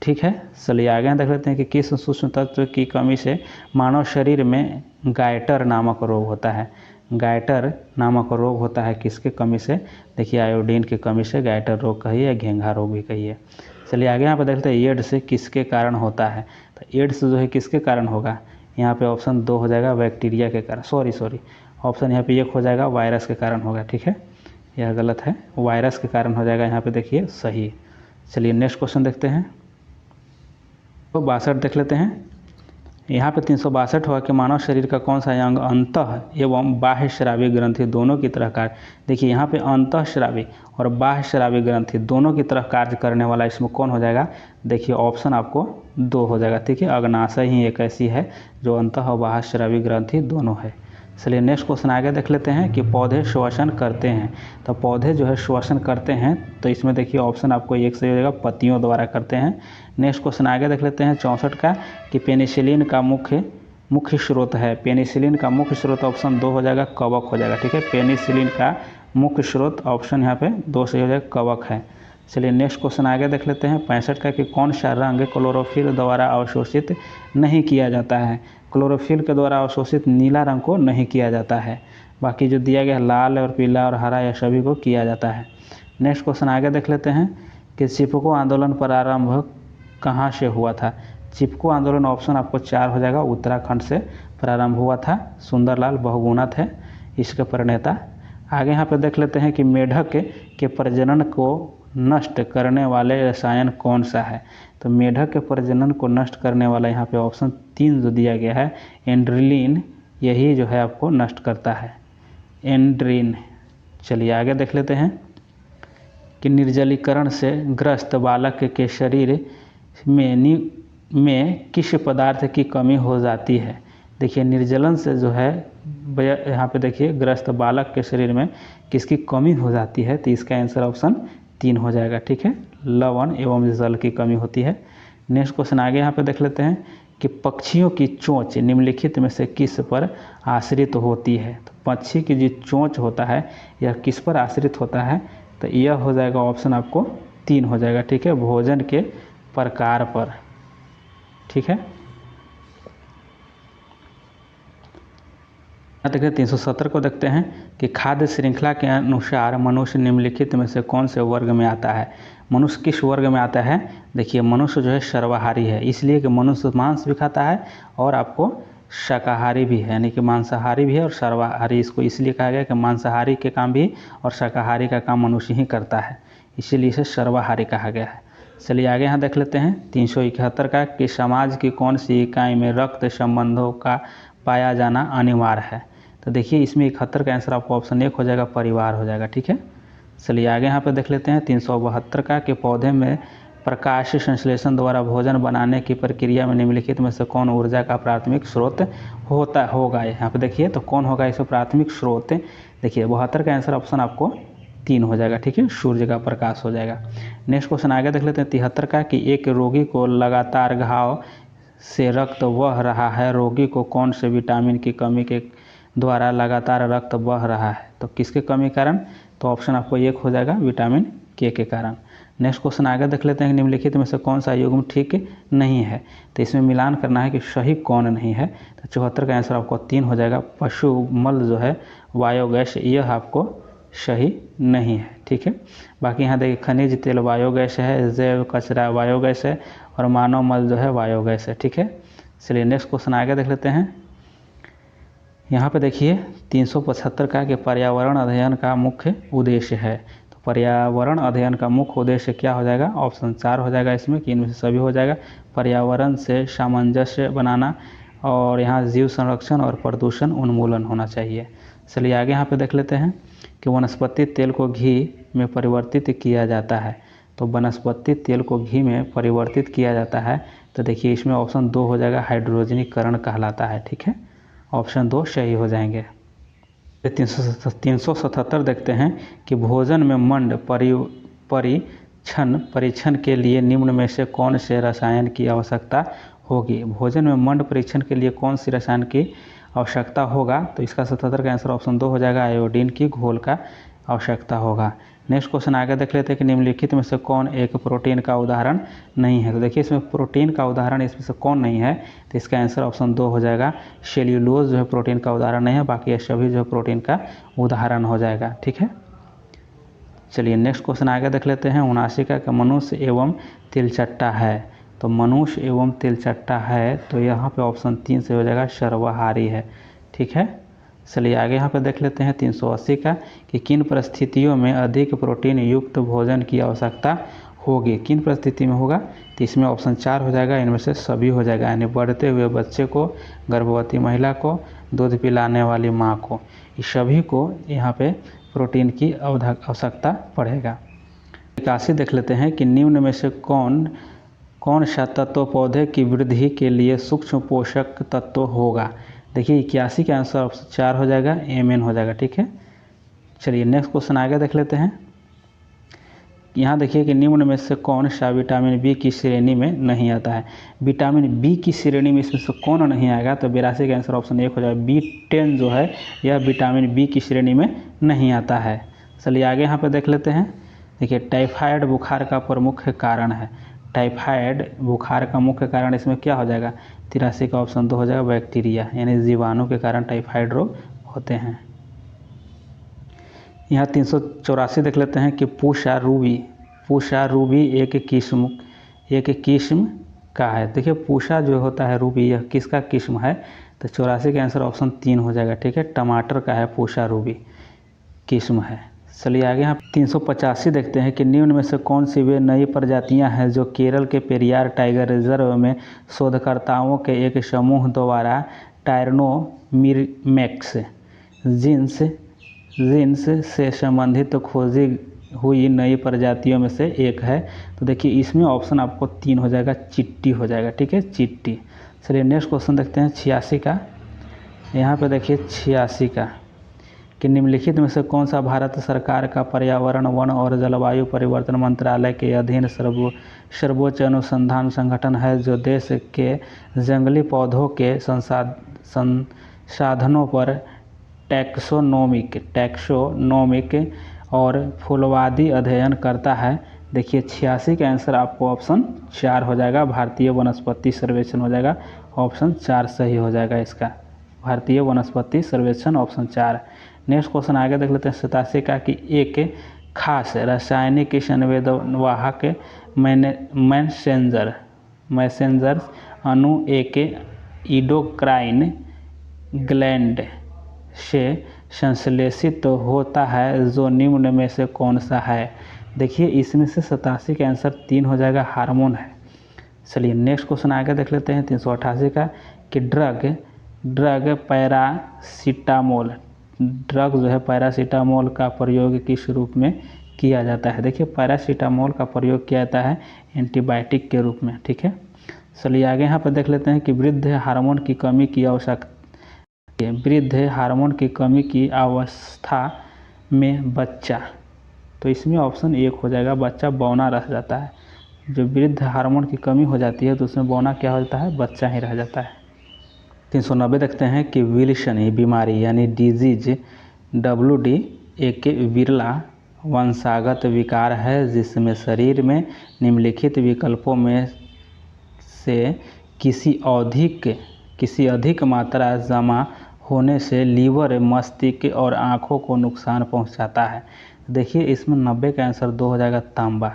[SPEAKER 1] ठीक है। चलिए आगे देख लेते हैं कि किस सूक्ष्म तत्व की कमी से मानव शरीर में गायटर नामक रोग होता है? गायटर नामक रोग होता है किसके कमी से? देखिए आयोडीन की कमी से गायटर रोग कहिए या घेंघा रोग भी कहिए। चलिए आगे यहाँ पर देखते हैं एड्स किसके कारण होता है? तो एड्स जो है किसके कारण होगा? यहाँ पे ऑप्शन 2 हो जाएगा, बैक्टीरिया के कारण। सॉरी ऑप्शन यहाँ पे 1 हो जाएगा, वायरस के कारण होगा, ठीक है। यह गलत है, वायरस के कारण हो जाएगा यहाँ पे, देखिए सही। चलिए नेक्स्ट क्वेश्चन देखते हैं तो 62 देख लेते हैं। यहाँ पे 362 हुआ कि मानव शरीर का कौन सा अंग अंतः एवं बाह्य श्रावी ग्रंथि दोनों की तरह कार्य? देखिए यहाँ पे अंतः श्रावी और बाह्य श्रावी ग्रंथि दोनों की तरह कार्य करने वाला इसमें कौन हो जाएगा? देखिए ऑप्शन आपको 2 हो जाएगा, ठीक है। अग्नाशय ही एक ऐसी है जो अंतः और बाह्य श्रावी ग्रंथि दोनों है। चलिए नेक्स्ट क्वेश्चन आगे देख लेते हैं कि पौधे श्वसन करते हैं। तो पौधे जो है श्वसन करते हैं, तो इसमें देखिए ऑप्शन आपको 1 सही हो जाएगा, पत्तियों द्वारा करते हैं। नेक्स्ट क्वेश्चन आगे देख लेते हैं 64 का कि पेनिसिलिन का मुख्य स्रोत है। पेनिसिलिन का मुख्य स्रोत ऑप्शन 2 हो जाएगा, कवक हो जाएगा, ठीक है। पेनिसिलिन का मुख्य स्रोत ऑप्शन यहाँ पे 2 सही हो जाएगा, कवक है। चलिए नेक्स्ट क्वेश्चन आगे देख लेते हैं 65 का कि कौन सा रंग क्लोरोफिल द्वारा अवशोषित नहीं किया जाता है? क्लोरोफिल के द्वारा अवशोषित नीला रंग को नहीं किया जाता है, बाकी जो दिया गया लाल और पीला और हरा यह सभी को किया जाता है। नेक्स्ट क्वेश्चन आगे देख लेते हैं कि चिपको आंदोलन प्रारंभ कहाँ से हुआ था? चिपको आंदोलन ऑप्शन आपको 4 हो जाएगा, उत्तराखंड से प्रारंभ हुआ था। सुंदरलाल बहुगुणा थे इसके प्रणेता। आगे यहाँ पे देख लेते हैं कि मेढक के प्रजनन को नष्ट करने वाले रसायन कौन सा है? तो मेढक के प्रजनन को नष्ट करने वाला यहाँ पे ऑप्शन 3 जो दिया गया है, एंड्रिलिन, यही जो है आपको नष्ट करता है, एंड्रिन। चलिए आगे देख लेते हैं कि निर्जलीकरण से ग्रस्त बालक के शरीर में किस पदार्थ की कमी हो जाती है? देखिए निर्जलन से जो है यहाँ पे देखिए ग्रस्त बालक के शरीर में किसकी कमी हो जाती है, तो इसका आंसर ऑप्शन 3 हो जाएगा। ठीक है, लवण एवं जल की कमी होती है। नेक्स्ट क्वेश्चन आगे यहाँ पे देख लेते हैं कि पक्षियों की चोंच निम्नलिखित में से किस पर आश्रित होती है। तो पक्षी की जो चोंच होता है यह किस पर आश्रित होता है, तो यह हो जाएगा ऑप्शन आपको 3 हो जाएगा। ठीक है, भोजन के प्रकार पर। ठीक है, देखिए 370 को देखते हैं कि खाद्य श्रृंखला के अनुसार मनुष्य निम्नलिखित में से कौन से वर्ग में आता है। मनुष्य किस वर्ग में आता है, देखिए मनुष्य जो है सर्वाहारी है, इसलिए कि मनुष्य मांस भी खाता है और आपको शाकाहारी भी है, यानी कि मांसाहारी भी है और सर्वाहारी। इसको इसलिए कहा गया कि मांसाहारी के काम भी और शाकाहारी का काम मनुष्य ही करता है, इसीलिए इसे सर्वाहारी कहा गया है। चलिए आगे यहाँ देख लेते हैं 371 का कि समाज की कौन सी इकाई में रक्त संबंधों का पाया जाना अनिवार्य है। तो देखिए इसमें 71 का आंसर आपको ऑप्शन 1 हो जाएगा, परिवार हो जाएगा। ठीक है, चलिए आगे यहाँ पे देख लेते हैं 372 का कि पौधे में प्रकाश संश्लेषण द्वारा भोजन बनाने की प्रक्रिया में निम्नलिखित में से कौन ऊर्जा का प्राथमिक स्रोत होगा। यहाँ पे देखिए तो कौन होगा इसमें प्राथमिक स्रोत, देखिए 72 का आंसर ऑप्शन आपको 3 हो जाएगा। ठीक है, सूर्य का प्रकाश हो जाएगा। नेक्स्ट क्वेश्चन आगे देख लेते हैं 73 का कि एक रोगी को लगातार घाव से रक्त बह रहा है, रोगी को कौन से विटामिन की कमी के द्वारा लगातार रक्त बह रहा है, तो किसके कमी के कारण, तो ऑप्शन आपको 1 हो जाएगा, विटामिन के कारण। नेक्स्ट क्वेश्चन आगे देख लेते हैं निम्नलिखित में से कौन सा युग्म ठीक नहीं है, तो इसमें मिलान करना है कि सही कौन नहीं है। तो 74 का आंसर आपको 3 हो जाएगा, पशु मल जो है बायोगैस, यह आपको सही नहीं है। ठीक है, बाकी यहाँ देखिए खनिज तेल बायोगैस है, जैव कचरा बायोगैस है और मानव मल जो है बायोगैस है। ठीक है, चलिए नेक्स्ट क्वेश्चन आगे देख लेते हैं। यहाँ पे देखिए 375 का कि पर्यावरण अध्ययन का मुख्य उद्देश्य है। तो पर्यावरण अध्ययन का मुख्य उद्देश्य क्या हो जाएगा, ऑप्शन 4 हो जाएगा इसमें, कि इनमें से सभी हो जाएगा। पर्यावरण से सामंजस्य बनाना और यहाँ जीव संरक्षण और प्रदूषण उन्मूलन होना चाहिए। चलिए आगे यहाँ पे देख लेते हैं कि वनस्पति तेल को घी में परिवर्तित किया जाता है। तो वनस्पति तेल को घी में परिवर्तित किया जाता है, तो देखिए इसमें ऑप्शन 2 हो जाएगा, हाइड्रोजनीकरण कहलाता है। ठीक है, ऑप्शन 2 सही हो जाएंगे। 377 देखते हैं कि भोजन में मंड परीक्षण के लिए निम्न में से कौन से रसायन की आवश्यकता होगी। भोजन में मंड परीक्षण के लिए कौन सी रसायन की आवश्यकता होगा, तो इसका 77 का आंसर ऑप्शन 2 हो जाएगा, आयोडीन की घोल का आवश्यकता होगा। नेक्स्ट क्वेश्चन आगे देख लेते हैं कि निम्नलिखित में से कौन एक प्रोटीन का उदाहरण नहीं है। तो देखिए इसमें प्रोटीन का उदाहरण इसमें से कौन नहीं है, तो इसका आंसर ऑप्शन 2 हो जाएगा, सेल्यूलोज जो है प्रोटीन का उदाहरण नहीं है, बाकी ये सभी जो है प्रोटीन का उदाहरण हो जाएगा। ठीक है, चलिए नेक्स्ट क्वेश्चन आगे देख लेते हैं 79 का मनुष्य एवं तिलचट्टा है। तो मनुष्य एवं तिलचट्टा है, तो यहाँ पे ऑप्शन 3 से हो जाएगा, सर्वाहारी है। ठीक है, चलिए आगे यहाँ पे देख लेते हैं 380 का कि किन परिस्थितियों में अधिक प्रोटीन युक्त भोजन की आवश्यकता होगी, किन परिस्थिति में होगा, तो इसमें ऑप्शन 4 हो जाएगा, इनमें से सभी हो जाएगा, यानी बढ़ते हुए बच्चे को, गर्भवती महिला को, दूध पिलाने वाली माँ को, इस सभी को यहाँ पे प्रोटीन की आवश्यकता पड़ेगा। 81 देख लेते हैं कि निम्न में से कौन सा तत्व पौधे की वृद्धि के लिए सूक्ष्म पोषक तत्व होगा। देखिए 81 का आंसर ऑप्शन 4 हो जाएगा, Mn हो जाएगा। ठीक है, चलिए नेक्स्ट क्वेश्चन आगे देख लेते हैं। यहाँ देखिए कि निम्न में से कौन सा विटामिन बी की श्रेणी में नहीं आता है। विटामिन बी की श्रेणी में इसमें से कौन नहीं आएगा, तो 82 का आंसर ऑप्शन 1 हो जाएगा, B10 जो है यह विटामिन बी की श्रेणी में नहीं आता है। चलिए आगे यहाँ पर देख लेते हैं। देखिए टाइफाइड बुखार का प्रमुख कारण है, टाइफाइड बुखार का मुख्य कारण इसमें क्या हो जाएगा, 83 का ऑप्शन 2 हो जाएगा, बैक्टीरिया, यानी जीवाणु के कारण टाइफाइड रोग होते हैं। यहाँ 384 देख लेते हैं कि पूषा रूबी एक किस्म का है। देखिए पूषा जो होता है रूबी, यह किसका किस्म है, तो 84 का आंसर ऑप्शन 3 हो जाएगा। ठीक है, टमाटर का है, पूषा रूबी किस्म है। चलिए आगे यहाँ 385 देखते हैं कि निम्न में से कौन सी वे नई प्रजातियां हैं जो केरल के पेरियार टाइगर रिजर्व में शोधकर्ताओं के एक समूह द्वारा टायरनोमिरमेक्स जीन्स से संबंधित खोजी हुई नई प्रजातियों में से एक है। तो देखिए इसमें ऑप्शन आपको 3 हो जाएगा, चिट्टी हो जाएगा। ठीक है, चिट्टी। चलिए नेक्स्ट क्वेश्चन देखते हैं 86 का यहाँ पे देखिए 86 का कि निम्नलिखित में से कौन सा भारत सरकार का पर्यावरण वन और जलवायु परिवर्तन मंत्रालय के अधीन सर्वोच्च अनुसंधान संगठन है जो देश के जंगली पौधों के संसाधनों पर टैक्सोनोमिक और फूलवादी अध्ययन करता है। देखिए 86 का आंसर आपको ऑप्शन 4 हो जाएगा, भारतीय वनस्पति सर्वेक्षण हो जाएगा, ऑप्शन 4 सही हो जाएगा इसका, भारतीय वनस्पति सर्वेक्षण ऑप्शन 4। नेक्स्ट क्वेश्चन आगे देख लेते हैं 87 का कि एक खास रासायनिक संवेदनवाहक मैसेंजर अणु एक इंडोक्राइन ग्लैंड से संश्लेषित होता है जो निम्न में से कौन सा है। देखिए इसमें से 87 का आंसर 3 हो जाएगा, हार्मोन है। चलिए नेक्स्ट क्वेश्चन आगे देख लेते हैं 388 का कि ड्रग जो है पैरासीटामोल का प्रयोग किस रूप में किया जाता है। देखिए पैरासीटामोल का प्रयोग किया जाता है एंटीबायोटिक के रूप में, ठीक है। चलिए आगे यहाँ पर देख लेते हैं कि वृद्ध हार्मोन की कमी की अवस्था में बच्चा, तो इसमें ऑप्शन 1 हो जाएगा, बच्चा बौना रह जाता है। जो वृद्ध हार्मोन की कमी हो जाती है तो उसमें बौना क्या हो जाता है, बच्चा ही रह जाता है। 390 देखते हैं कि विल्सन बीमारी यानी डिजीज WD एक विरला वंशागत विकार है जिसमें शरीर में निम्नलिखित विकल्पों में से किसी अधिक मात्रा जमा होने से लीवर, मस्तिष्क और आँखों को नुकसान पहुंचाता है। देखिए इसमें 90 का आंसर 2 हो जाएगा, तांबा,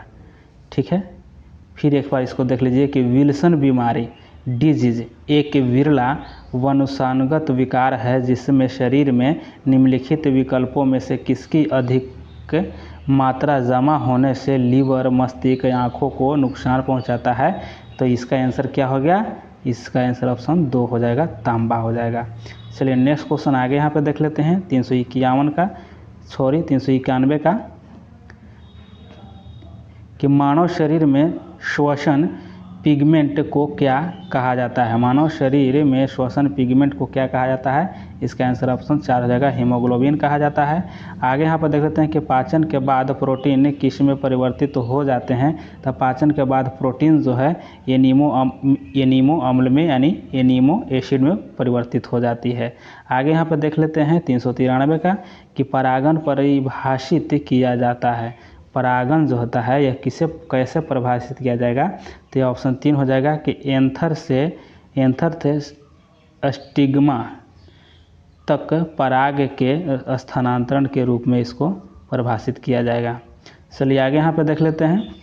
[SPEAKER 1] ठीक है। फिर एक बार इसको देख लीजिए कि विल्सन बीमारी डिजीज एक विरला वंशानुगत विकार है जिसमें शरीर में निम्नलिखित विकल्पों में से किसकी अधिक मात्रा जमा होने से लीवर, मस्तिष्क, आँखों को नुकसान पहुंचाता है। तो इसका आंसर क्या हो गया, इसका आंसर ऑप्शन 2 हो जाएगा, तांबा हो जाएगा। चलिए नेक्स्ट क्वेश्चन आगे यहाँ पे देख लेते हैं 391 का कि मानव शरीर में श्वसन पिगमेंट को क्या कहा जाता है। मानव शरीर में श्वसन पिगमेंट को क्या कहा जाता है, इसका आंसर ऑप्शन 4 हो जाएगा, हीमोग्लोबिन कहा जाता है। आगे यहाँ पर देख लेते हैं कि पाचन के बाद प्रोटीन किस में परिवर्तित हो जाते हैं। तो पाचन के बाद प्रोटीन जो है एनीमो अम्ल में यानी एनीमो एसिड में परिवर्तित हो जाती है। आगे यहाँ पर देख लेते हैं 393 का कि परागण परिभाषित किया जाता है। परागण जो होता है यह कैसे परिभाषित किया जाएगा, तो ऑप्शन 3 हो जाएगा कि एंथर से स्टिग्मा तक पराग के स्थानांतरण के रूप में इसको परिभाषित किया जाएगा। चलिए आगे यहाँ पे देख लेते हैं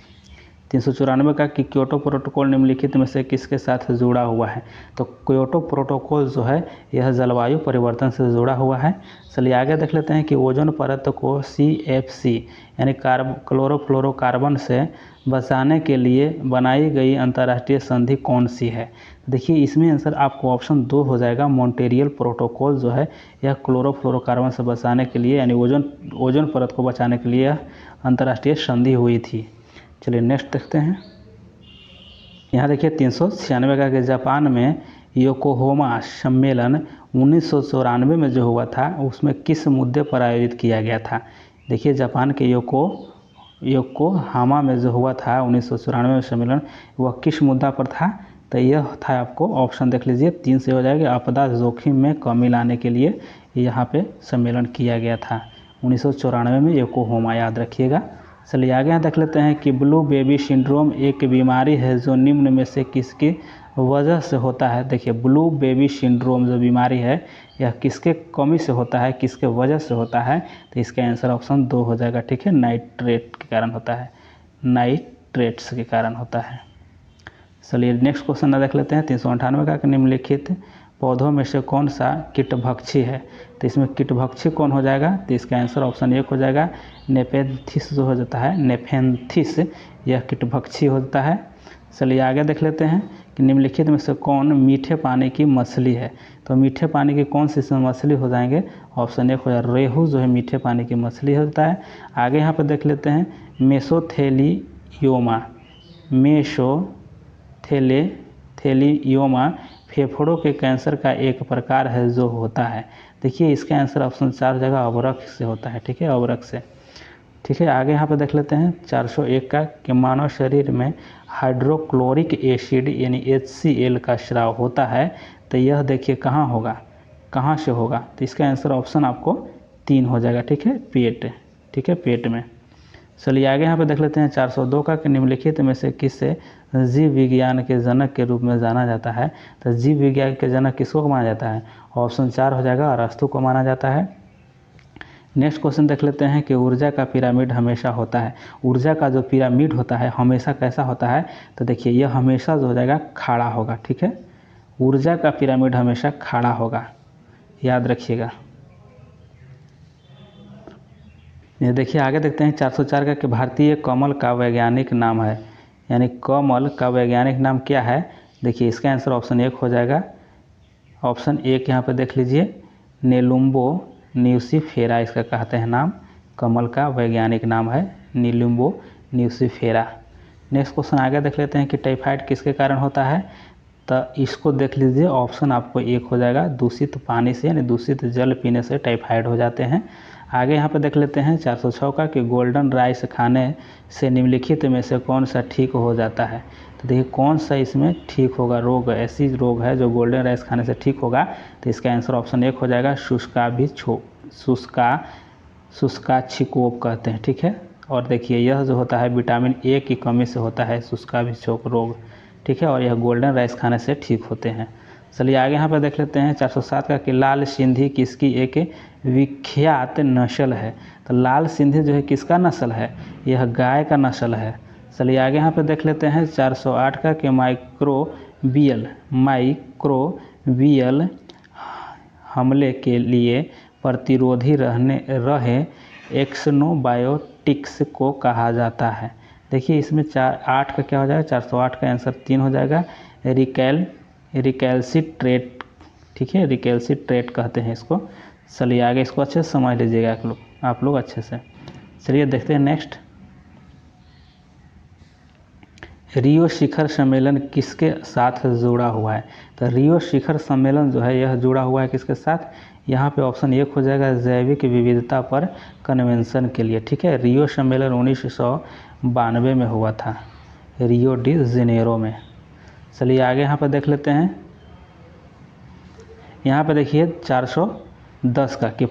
[SPEAKER 1] 394 का कि क्योटो प्रोटोकॉल निम्नलिखित में से किसके साथ जुड़ा हुआ है। तो क्योटो प्रोटोकॉल जो है यह जलवायु परिवर्तन से जुड़ा हुआ है। चलिए आगे देख लेते हैं कि ओजोन परत को CFC यानी क्लोरोफ्लोरोकार्बन से बचाने के लिए बनाई गई अंतर्राष्ट्रीय संधि कौन सी है। देखिए इसमें आंसर आपको ऑप्शन 2 हो जाएगा, मॉन्ट्रियल प्रोटोकॉल जो है यह क्लोरोफ्लोरोकार्बन से बचाने के लिए यानी ओजोन परत को बचाने के लिए अंतर्राष्ट्रीय संधि हुई थी। चलिए नेक्स्ट देखते हैं, यहाँ देखिए 396 का कि जापान में योकोहामा सम्मेलन 1994 में जो हुआ था उसमें किस मुद्दे पर आयोजित किया गया था। देखिए जापान के योकोहामा में जो हुआ था 1994 में सम्मेलन, वह किस मुद्दा पर था। तो यह था, आपको ऑप्शन देख लीजिए 3 से हो जाएगा, आपदा जोखिम में कमी लाने के लिए यहाँ पे सम्मेलन किया गया था 1994 में योकोहामा, याद रखिएगा। चलिए आगे यहाँ देख लेते हैं कि ब्लू बेबी सिंड्रोम एक बीमारी है जो निम्न में से किसकी वजह से होता है। देखिए ब्लू बेबी सिंड्रोम जो बीमारी है यह किसके कमी से होता है, किसके वजह से होता है। तो इसका आंसर ऑप्शन 2 हो जाएगा, ठीक है, नाइट्रेट के कारण होता है, नाइट्रेट्स के कारण होता है। चलिए नेक्स्ट क्वेश्चन देख लेते हैं 398 का कि निम्नलिखित पौधों में से कौन सा कीटभक्षी है। तो इसमें कीटभक्षी कौन हो जाएगा, तो इसका आंसर ऑप्शन 1 हो जाएगा, नेपेंथिस जो हो जाता है, नेपेंथिस यह कीटभक्षी होता है। चलिए आगे देख लेते हैं कि निम्नलिखित में से कौन मीठे पानी की मछली है। तो मीठे पानी की कौन सी मछली हो जाएंगे, ऑप्शन 1 हो जाएगा, रेहू जो है मीठे पानी की मछली होता है। आगे यहाँ पर देख लेते हैं मेसोथेलियोमा फेफड़ों के कैंसर का एक प्रकार है जो होता है। देखिए इसका आंसर ऑप्शन 4 जगह अवरक्त से होता है, ठीक है, अवरक्त से। ठीक है, आगे यहाँ पे देख लेते हैं 401 का कि मानव शरीर में हाइड्रोक्लोरिक एसिड यानी HCl का स्राव होता है, तो यह देखिए कहाँ होगा, कहाँ से होगा, तो इसका आंसर ऑप्शन आपको 3 हो जाएगा, ठीक है, पेट, ठीक है, पेट में। चलिए आगे यहाँ पे देख लेते हैं 402 का कि निम्नलिखित में से किसे जीव विज्ञान के जनक के रूप में जाना जाता है, तो जीव विज्ञान के जनक किसको माना जाता है, ऑप्शन 4 हो जाएगा, अरस्तु को माना जाता है। नेक्स्ट क्वेश्चन देख लेते हैं कि ऊर्जा का पिरामिड हमेशा होता है, ऊर्जा का जो पिरामिड होता है हमेशा कैसा होता है, तो देखिए यह हमेशा जो हो जाएगा खड़ा होगा, ठीक है, ऊर्जा का पिरामिड हमेशा खड़ा होगा, याद रखिएगा। ये देखिए आगे देखते हैं 404 का कि भारतीय कमल का वैज्ञानिक नाम है, यानी कमल का वैज्ञानिक नाम क्या है, देखिए इसका आंसर ऑप्शन 1 हो जाएगा, ऑप्शन 1 यहाँ पे देख लीजिए, नेलुम्बो न्यूसीफेरा इसका कहते हैं नाम, कमल का वैज्ञानिक नाम है नेलुम्बो न्यूसीफेरा। नेक्स्ट क्वेश्चन आगे देख लेते हैं कि टाइफाइड किसके कारण होता है, तो इसको देख लीजिए, ऑप्शन आपको 1 हो जाएगा, दूषित पानी से यानी दूषित जल पीने से टाइफाइड हो जाते हैं। आगे यहाँ पे देख लेते हैं 406 का कि गोल्डन राइस खाने से निम्नलिखित में से कौन सा ठीक हो जाता है, तो देखिए कौन सा इसमें ठीक होगा, रोग ऐसी रोग है जो गोल्डन राइस खाने से ठीक होगा, तो इसका आंसर ऑप्शन 1 हो जाएगा, शुष्काभिक्षोभ कहते हैं, ठीक है। और देखिए यह जो होता है विटामिन ए की कमी से होता है शुष्काभिक्षोभ रोग, ठीक है, और यह गोल्डन राइस खाने से ठीक होते हैं। चलिए आगे यहाँ पर देख लेते हैं 407 का कि लाल सिंधी किसकी एक विख्यात नस्ल है, तो लाल सिंधी जो है किसका नस्ल है, यह गाय का नस्ल है। चलिए आगे यहाँ पे देख लेते हैं 408 का कि माइक्रोबियल हमले के लिए प्रतिरोधी रहे एक्सनोबायोटिक्स को कहा जाता है। देखिए इसमें 8 का क्या हो जाएगा, 408 का आंसर 3 हो जाएगा, रिकैल्सिट्रेट, ठीक है, रिकैल्सिट्रेट कहते हैं इसको। चलिए आगे इसको अच्छे से समझ लीजिएगा आप लोग अच्छे से। चलिए देखते हैं नेक्स्ट, रियो शिखर सम्मेलन किसके साथ जुड़ा हुआ है, तो रियो शिखर सम्मेलन जो है यह जुड़ा हुआ है किसके साथ, यहाँ पे ऑप्शन 1 हो जाएगा, जैविक विविधता पर कन्वेंशन के लिए, ठीक है, रियो सम्मेलन 1992 में हुआ था, रियो डी जेनेरो में। चलिए आगे यहाँ पर देख लेते हैं, यहाँ पे देखिए 410 का कि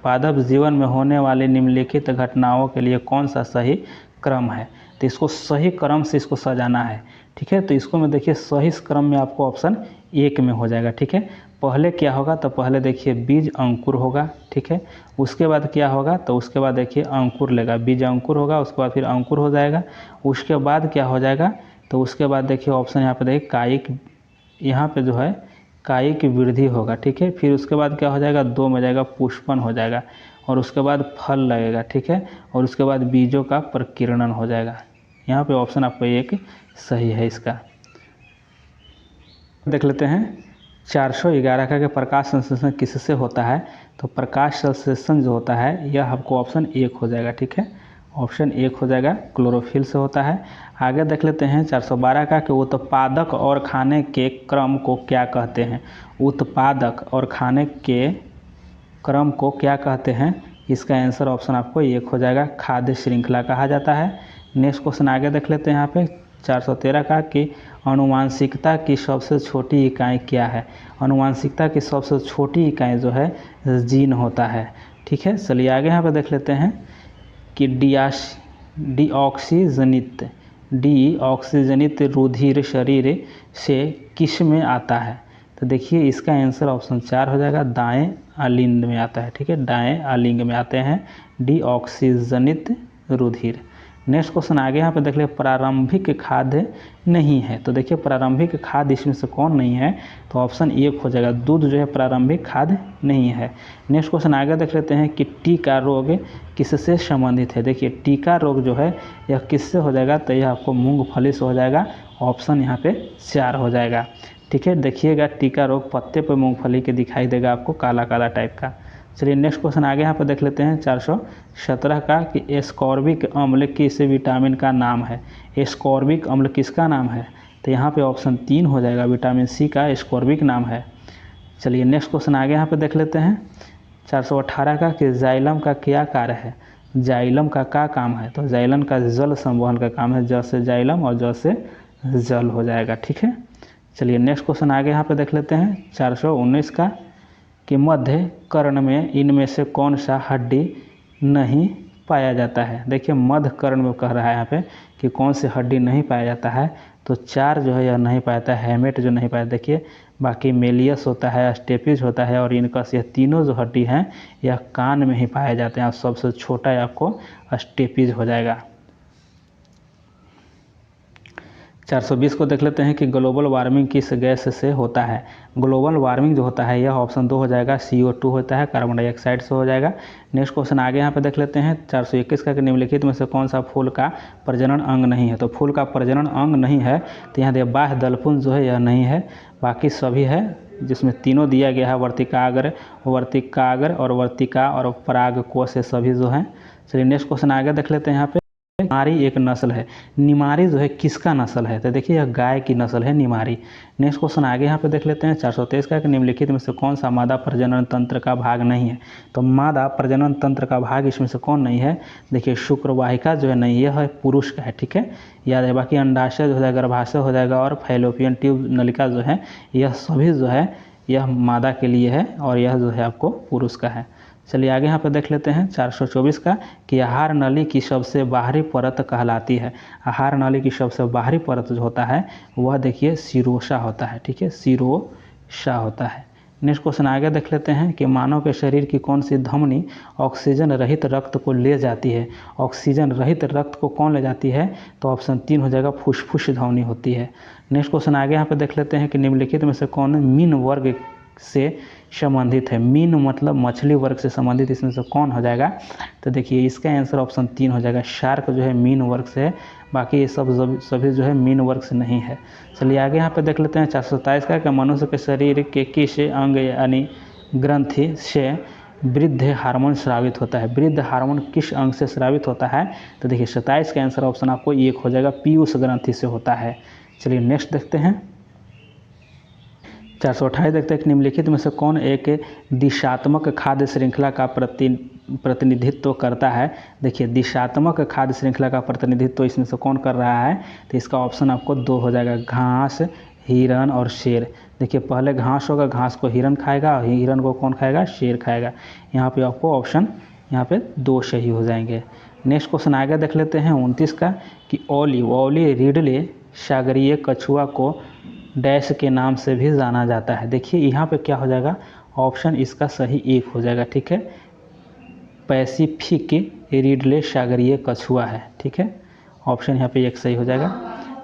[SPEAKER 1] पादप जीवन में होने वाली निम्नलिखित घटनाओं के लिए कौन सा सही क्रम है, तो इसको सही क्रम से इसको सजाना है, ठीक है, तो इसको में देखिए सही क्रम में आपको ऑप्शन 1 में हो जाएगा, ठीक है। पहले क्या होगा, तो पहले देखिए बीज अंकुर होगा, ठीक है, उसके बाद क्या होगा, तो उसके बाद देखिए अंकुर लेगा, बीज अंकुर होगा, उसके बाद फिर अंकुर हो जाएगा, उसके बाद क्या हो जाएगा, तो उसके बाद देखिए ऑप्शन यहाँ पे देखिए कायिक, यहाँ पे जो है कायिक वृद्धि होगा, ठीक है, फिर उसके बाद क्या हो जाएगा, 2 में जाएगा पुष्पन हो जाएगा, और उसके बाद फल लगेगा, ठीक है, और उसके बाद बीजों का प्रकीर्णन हो जाएगा। यहाँ पे ऑप्शन आपको 1 सही है इसका। देख लेते हैं 411 का कि प्रकाश संश्लेषण किससे होता है, तो प्रकाश संश्लेषण जो होता है यह आपको ऑप्शन 1 हो जाएगा, ठीक है, ऑप्शन 1 हो जाएगा, क्लोरोफिल से होता है। आगे देख लेते हैं 412 का कि उत्पादक और खाने के क्रम को क्या कहते हैं, उत्पादक और खाने के क्रम को क्या कहते हैं, इसका आंसर ऑप्शन आपको 1 हो जाएगा, खाद्य श्रृंखला कहा जाता है। नेक्स्ट क्वेश्चन आगे देख लेते हैं यहाँ पे 413 का कि आनुवांशिकता की सबसे छोटी इकाई क्या है, आनुवांशिकता की सबसे छोटी इकाई जो है जीन होता है, ठीक है। चलिए आगे यहाँ पे देख लेते हैं कि डीऑक्सीजनित रुधिर शरीर से किस में आता है, तो देखिए इसका आंसर ऑप्शन 4 हो जाएगा, दाएं आलिंग में आता है, ठीक है, दाएं आलिंग में आते हैं डीऑक्सीजनित रुधिर। नेक्स्ट क्वेश्चन आगे यहाँ पे देख ले प्रारंभिक खाद्य नहीं है, तो देखिए प्रारंभिक खाद्य इसमें से कौन नहीं है, तो ऑप्शन 1 हो जाएगा, दूध जो है प्रारंभिक खाद्य नहीं है। नेक्स्ट क्वेश्चन आगे देख लेते हैं कि टीका रोग किससे संबंधित है, देखिए टीका रोग जो है यह किससे हो जाएगा, तो यह आपको मूंगफली से हो जाएगा, ऑप्शन यहाँ पे 4 हो जाएगा, ठीक है। देखिएगा टीका रोग पत्ते पर मूंगफली के दिखाई देगा आपको काला काला टाइप का। चलिए नेक्स्ट क्वेश्चन आगे यहाँ पर देख लेते हैं 417 का कि एस्कॉर्बिक अम्ल किस विटामिन का नाम है, एस्कॉर्बिक अम्ल किसका नाम है, तो यहाँ पे ऑप्शन 3 हो जाएगा, विटामिन सी का एस्कॉर्बिक नाम है। चलिए नेक्स्ट क्वेश्चन आगे यहाँ पे देख लेते हैं 418 का कि जाइलम का क्या कार्य है। जाइलम का क्या काम है, तो जाइलम का जल संवहन का काम है, ज से जाइलम और ज से जल हो जाएगा, ठीक है। चलिए नेक्स्ट क्वेश्चन आगे यहाँ पे देख लेते हैं 419 का कि मध्य कर्ण में इनमें से कौन सा हड्डी नहीं पाया जाता है। देखिए मध्य कर्ण में कह रहा है यहाँ पे कि कौन सी हड्डी नहीं पाया जाता है, तो 4 जो है यह नहीं पाया जाता है, हेमेट जो नहीं पाया। देखिए बाकी मेलियस होता है, स्टेपिज होता है और इनकस, यह तीनों जो हड्डी हैं यह कान में ही पाए जाते हैं और सबसे छोटा आपको स्टेपिज हो जाएगा। 420 को देख लेते हैं कि ग्लोबल वार्मिंग किस गैस से होता है। ग्लोबल वार्मिंग जो होता है यह ऑप्शन 2 हो जाएगा, CO2 होता है, कार्बन डाइऑक्साइड से हो जाएगा। नेक्स्ट क्वेश्चन आगे यहाँ पे देख लेते हैं 421 का कि निम्नलिखित में से कौन सा फूल का प्रजनन अंग नहीं है। तो फूल का प्रजनन अंग नहीं है तो यहाँ देखिए बाह्य दलपुंज जो है यह नहीं है, बाकी सभी है, जिसमें तीनों दिया गया है, वर्तिकाग्र और वर्तिका और परागकोश, ये सभी जो हैं। चलिए नेक्स्ट क्वेश्चन आगे देख लेते हैं यहाँ पे निमारी एक नस्ल है। निमारी जो है किसका नस्ल है, तो देखिए यह गाय की नस्ल है निमारी। नेक्स्ट क्वेश्चन आगे यहाँ पे देख लेते हैं 423 का कि निम्नलिखित में से कौन सा मादा प्रजनन तंत्र का भाग नहीं है। तो मादा प्रजनन तंत्र का भाग इसमें से कौन नहीं है, देखिए शुक्रवाहिका जो है नहीं, यह है पुरुष का है, ठीक है, याद है। बाकी अंडाशय जो है गर्भाशय हो जाएगा और फैलोपियन ट्यूब नलिका जो है यह सभी जो है यह मादा के लिए है और यह जो है आपको पुरुष का है। चलिए आगे यहाँ पे देख लेते हैं 424 का कि आहार नली की सबसे बाहरी परत कहलाती है। आहार नली की सबसे बाहरी परत जो होता है वह देखिए सिरोसा होता है, ठीक है, सिरोसा होता है। नेक्स्ट क्वेश्चन आगे देख लेते हैं कि मानव के शरीर की कौन सी धमनी ऑक्सीजन रहित रक्त को ले जाती है। ऑक्सीजन रहित रक्त को कौन ले जाती है, तो ऑप्शन 3 हो जाएगा, फुफ्फुस धमनी होती है। नेक्स्ट क्वेश्चन आगे यहाँ पे देख लेते हैं कि निम्नलिखित में से कौन मीन वर्ग से संबंधित है। मीन मतलब मछली वर्ग से संबंधित, इसमें से कौन हो जाएगा, तो देखिए इसका आंसर ऑप्शन 3 हो जाएगा, शार्क जो है मीन वर्ग से है, बाकी ये सभी जो है मीन वर्ग से नहीं है। चलिए आगे यहाँ पे देख लेते हैं 427 का कि मनुष्य के शरीर के किस अंग यानी ग्रंथि से वृद्ध हार्मोन स्रावित होता है। वृद्ध हार्मोन किस अंग से स्रावित होता है, तो देखिए 27 का आंसर ऑप्शन आपको 1 हो जाएगा, पीयूष ग्रंथि से होता है। चलिए नेक्स्ट देखते हैं 428 देखते हैं कि निम्नलिखित में से कौन एक दिशात्मक खाद्य श्रृंखला का प्रतिनिधित्व करता है। देखिए दिशात्मक खाद्य श्रृंखला का प्रतिनिधित्व इसमें से कौन कर रहा है, तो इसका ऑप्शन आपको 2 हो जाएगा, घास, हिरन और शेर। देखिए पहले घास होगा, घास को हिरन खाएगा और हिरन को कौन खाएगा, शेर खाएगा। यहाँ पे आपको ऑप्शन यहाँ पे 2 सही हो जाएंगे। नेक्स्ट क्वेश्चन आगे देख लेते हैं 29 का कि ओली रिडले सागरीय कछुआ को डैश के नाम से भी जाना जाता है। देखिए यहाँ पे क्या हो जाएगा, ऑप्शन इसका सही 1 हो जाएगा, ठीक है, पैसिफिक रिडले सागरीय कछुआ है, ठीक है, ऑप्शन यहाँ पे 1 सही हो जाएगा।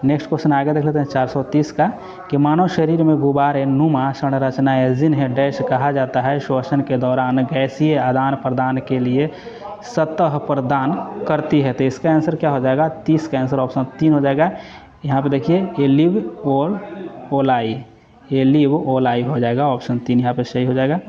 [SPEAKER 1] नेक्स्ट क्वेश्चन आगे देख लेते हैं 430 का कि मानव शरीर में गुब्बारे नुमा संरचनाएं जिन्हें डैश कहा जाता है श्वसन के दौरान गैसीय आदान प्रदान के लिए सतह प्रदान करती है। तो इसका आंसर क्या हो जाएगा, 30 का आंसर ऑप्शन 3 हो जाएगा। यहाँ पे देखिए एलिव ओलाई हो जाएगा, ऑप्शन 3 यहाँ पे सही हो जाएगा।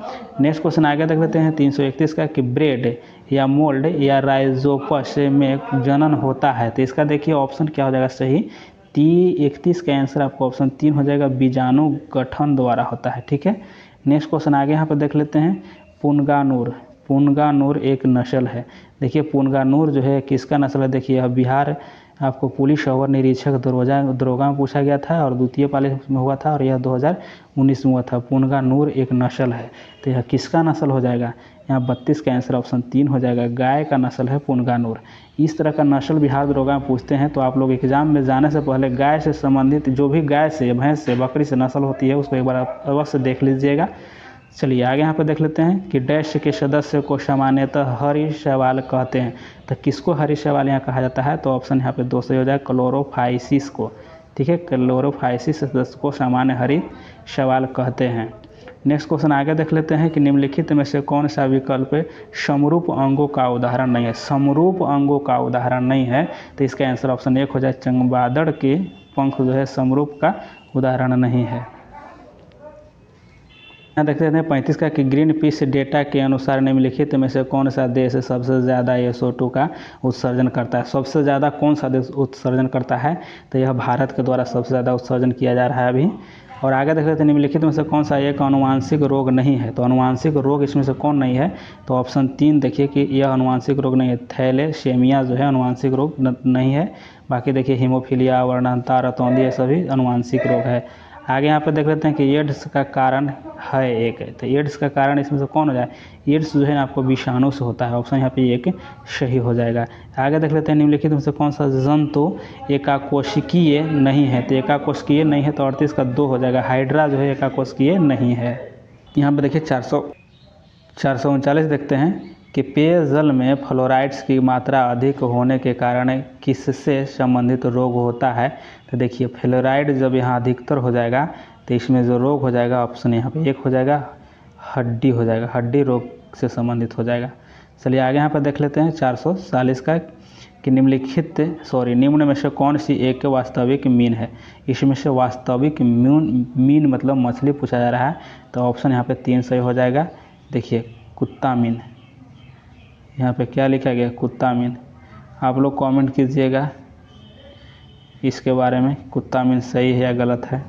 [SPEAKER 1] नेक्स्ट क्वेश्चन आगे देख लेते हैं 331 का कि ब्रेड या मोल्ड या राइजोपस में जनन होता है। तो इसका देखिए ऑप्शन क्या हो जाएगा सही, 31 का आंसर आपको ऑप्शन 3 हो जाएगा, बीजाणु गठन द्वारा होता है, ठीक है। नेक्स्ट क्वेश्चन आगे यहाँ पे देख लेते हैं पुनगानूर एक नस्ल है। देखिए पुनगानूर जो है किसका नस्ल है, देखिए यह बिहार आपको पुलिस अवर निरीक्षक दरोगा में पूछा गया था और द्वितीय पाली में हुआ था और यह 2019 में हुआ था। पुनगानूर एक नस्ल है, तो यह किसका नस्ल हो जाएगा, यहाँ 32 का आंसर ऑप्शन 3 हो जाएगा, गाय का नस्ल है पुनगानूर। इस तरह का नस्ल बिहार दरोगा में पूछते हैं, तो आप लोग एग्जाम में जाने से पहले गाय से संबंधित जो भी गाय से, भैंस से, बकरी से नस्ल होती है उसको एक बार आप अवश्य देख लीजिएगा। चलिए आगे यहाँ पे देख लेते हैं कि डैश के सदस्य को सामान्यतः हरी शैवाल कहते हैं। तो किसको हरी शैवाल यहाँ कहा जाता है, तो ऑप्शन यहाँ पे 2 सही हो जाएगा, क्लोरोफाइसिस को, ठीक है, क्लोरोफाइसिस सदस्य को सामान्य हरी शैवाल कहते हैं। नेक्स्ट क्वेश्चन आगे देख लेते हैं कि निम्नलिखित में से कौन सा विकल्प समरूप अंगों का उदाहरण नहीं है। समरूप अंगों का उदाहरण नहीं है, तो इसका आंसर ऑप्शन 1 हो जाए, चमगादड़ के पंख जो है समरूप का उदाहरण नहीं है। यहाँ देख सकते हैं 35 का कि ग्रीन पीस डेटा के अनुसार निम्नलिखित में से कौन सा देश सबसे ज़्यादा SO2 का उत्सर्जन करता है। सबसे ज़्यादा कौन सा देश उत्सर्जन करता है, तो यह भारत के द्वारा सबसे ज़्यादा उत्सर्जन किया जा रहा है अभी। और आगे देख लेते हैं निम्नलिखित में से कौन सा एक अनुवांशिक रोग नहीं है। तो अनुवांशिक रोग इसमें से कौन नहीं है, तो ऑप्शन 3 देखिए कि यह अनुवांशिक रोग नहीं है। थैलेसेमिया जो है अनुवांशिक रोग नहीं है। बाकी देखिए हीमोफीलिया, वर्णनता, रतौंधी, ये सभी अनुवांशिक रोग है। आगे यहाँ पे देख लेते हैं कि एड्स का कारण है एक है, तो एड्स का कारण इसमें से कौन हो जाए, एड्स जो है ना आपको विषाणु से होता है। ऑप्शन यहाँ पे एक सही हो जाएगा। आगे देख लेते हैं निम्नलिखित में से कौन सा जंतु एकाकोशिकीय नहीं है। तो एकाकोशिकीय नहीं है तो 38 का 2 हो जाएगा। हाइड्रा जो है एकाकोशिकीय नहीं है। यहाँ पे देखिए 439 देखते हैं कि पेयजल में फ्लोराइड्स की मात्रा अधिक होने के कारण किससे संबंधित रोग होता है। तो देखिए फ्लोराइड जब यहाँ अधिकतर हो जाएगा तो इसमें जो रोग हो जाएगा ऑप्शन यहाँ पे एक हो जाएगा, हड्डी हो जाएगा, हड्डी रोग से संबंधित हो जाएगा। चलिए आगे यहाँ पर देख लेते हैं 440 का कि निम्न में से कौन सी एक वास्तविक मीन है। इसमें से वास्तविक मीन मतलब मछली पूछा जा रहा है, तो ऑप्शन यहाँ पे 3 सही हो जाएगा। देखिए कुत्ता मीन, यहाँ पे क्या लिखा गया, कुत्ता मीन। आप लोग कमेंट कीजिएगा इसके बारे में, कुत्ता मीन सही है या गलत है।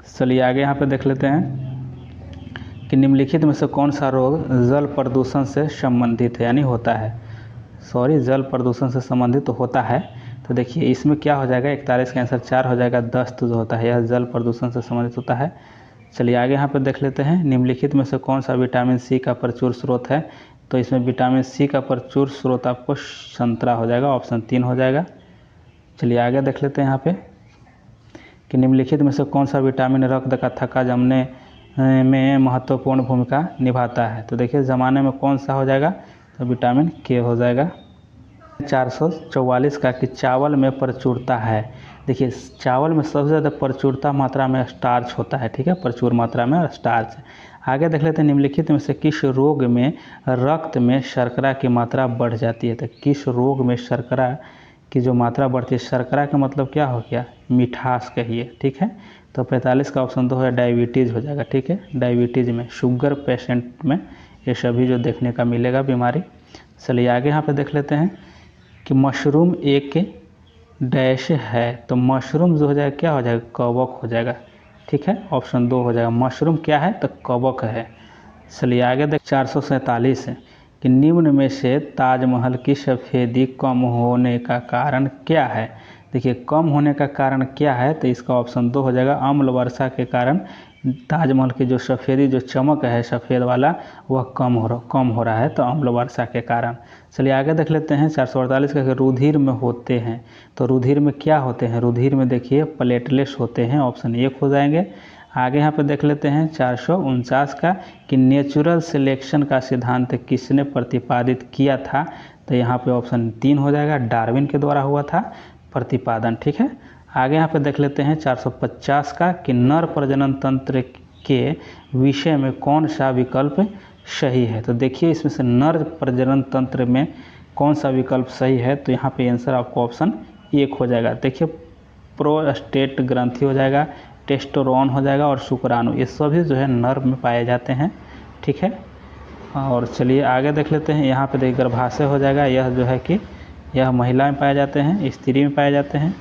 [SPEAKER 1] चलिए आगे यहाँ पे देख लेते हैं कि निम्नलिखित में से कौन सा रोग जल प्रदूषण से संबंधित है, यानी होता है, जल प्रदूषण से संबंधित होता है। तो देखिए इसमें क्या हो जाएगा, 41 का आंसर 4 हो जाएगा। दस्त जो होता है यह जल प्रदूषण से संबंधित होता है। चलिए आगे यहाँ पर देख लेते हैं निम्नलिखित में से कौन सा विटामिन सी का प्रचुर स्रोत है। तो इसमें विटामिन सी का प्रचुर स्रोत आपको संतरा हो जाएगा, ऑप्शन 3 हो जाएगा। चलिए आगे देख लेते हैं यहाँ पे कि निम्नलिखित में से कौन सा विटामिन रक्त का थक्का जमने में महत्वपूर्ण भूमिका निभाता है। तो देखिए ज़माने में कौन सा हो जाएगा, तो विटामिन के हो जाएगा। 444 का कि चावल में प्रचुरता है। देखिए चावल में सबसे ज़्यादा प्रचुरता मात्रा में स्टार्च होता है, ठीक है, प्रचुर मात्रा में स्टार्च। आगे देख लेते हैं निम्नलिखित में से किस रोग में रक्त में शर्करा की मात्रा बढ़ जाती है। तो किस रोग में शर्करा की जो मात्रा बढ़ती है, शर्करा का मतलब क्या हो गया, मिठास कहिए, ठीक है। तो 45 का ऑप्शन 2 है, डायबिटीज़ हो जाएगा, ठीक है। डायबिटीज़ में, शुगर पेशेंट में ये सभी जो देखने का मिलेगा बीमारी। चलिए आगे यहाँ पे देख लेते हैं कि मशरूम एक डैश है। तो मशरूम जो हो जाएगा क्या हो जाएगा, कवक हो जाएगा, ठीक है, ऑप्शन 2 हो जाएगा। मशरूम क्या है, तो कवक है। चलिए आगे देख 447 है कि निम्न में से ताजमहल की सफ़ेदी कम होने का कारण क्या है। देखिए कम होने का कारण क्या है, तो इसका ऑप्शन 2 हो जाएगा। अम्ल वर्षा के कारण ताजमहल की जो सफ़ेदी जो चमक है सफ़ेद वाला वह कम हो रहा है, तो अम्ल वर्षा के कारण। चलिए आगे देख लेते हैं 448 का, रुधिर में होते हैं। तो रुधिर में क्या होते हैं, रुधिर में देखिए प्लेटलेट्स होते हैं, ऑप्शन 1 हो जाएंगे। आगे यहाँ पे देख लेते हैं 449 का कि नेचुरल सिलेक्शन का सिद्धांत किसने प्रतिपादित किया था। तो यहाँ पे ऑप्शन 3 हो जाएगा, डार्विन के द्वारा हुआ था प्रतिपादन, ठीक है। आगे यहाँ पे देख लेते हैं 450 का कि नर प्रजनन तंत्र के विषय में कौन सा विकल्प सही है। तो देखिए इसमें से नर प्रजनन तंत्र में कौन सा विकल्प सही है, तो यहाँ पे आंसर आपको ऑप्शन 1 हो जाएगा। देखिए प्रोस्टेट ग्रंथि हो जाएगा, टेस्टोरोन हो जाएगा और शुक्राणु, ये सभी जो है नर में पाए जाते हैं, ठीक है। और चलिए आगे देख लेते हैं, यहाँ पे देखिए गर्भाशय हो जाएगा, यह जो है कि यह महिला में पाए जाते हैं, स्त्री में पाए जाते हैं।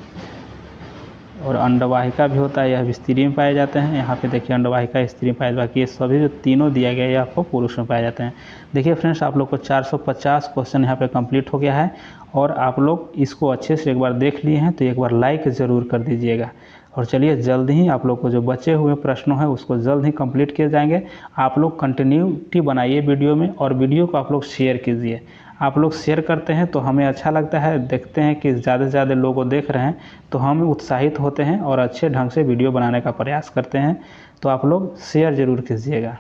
[SPEAKER 1] और अंडवाहिका भी होता है, यह भी स्त्री में पाए जाते हैं। यहाँ पे देखिए अंडवाहिका स्त्री में पाए जाते हैं, बाकी ये सभी जो तीनों दिया गया है आपको पुरुष में पाए जाते हैं। देखिए फ्रेंड्स आप लोग को 450 क्वेश्चन यहाँ पे कंप्लीट हो गया है, और आप लोग इसको अच्छे से एक बार देख लिए हैं तो एक बार लाइक ज़रूर कर दीजिएगा। और चलिए जल्द ही आप लोग को जो बचे हुए प्रश्नों हैं उसको जल्द ही कंप्लीट किए जाएंगे। आप लोग कंटिन्यूटी बनाइए वीडियो में, और वीडियो को आप लोग शेयर कीजिए। आप लोग शेयर करते हैं तो हमें अच्छा लगता है, देखते हैं कि ज़्यादा से ज़्यादा लोग देख रहे हैं तो हम उत्साहित होते हैं और अच्छे ढंग से वीडियो बनाने का प्रयास करते हैं। तो आप लोग शेयर ज़रूर कीजिएगा।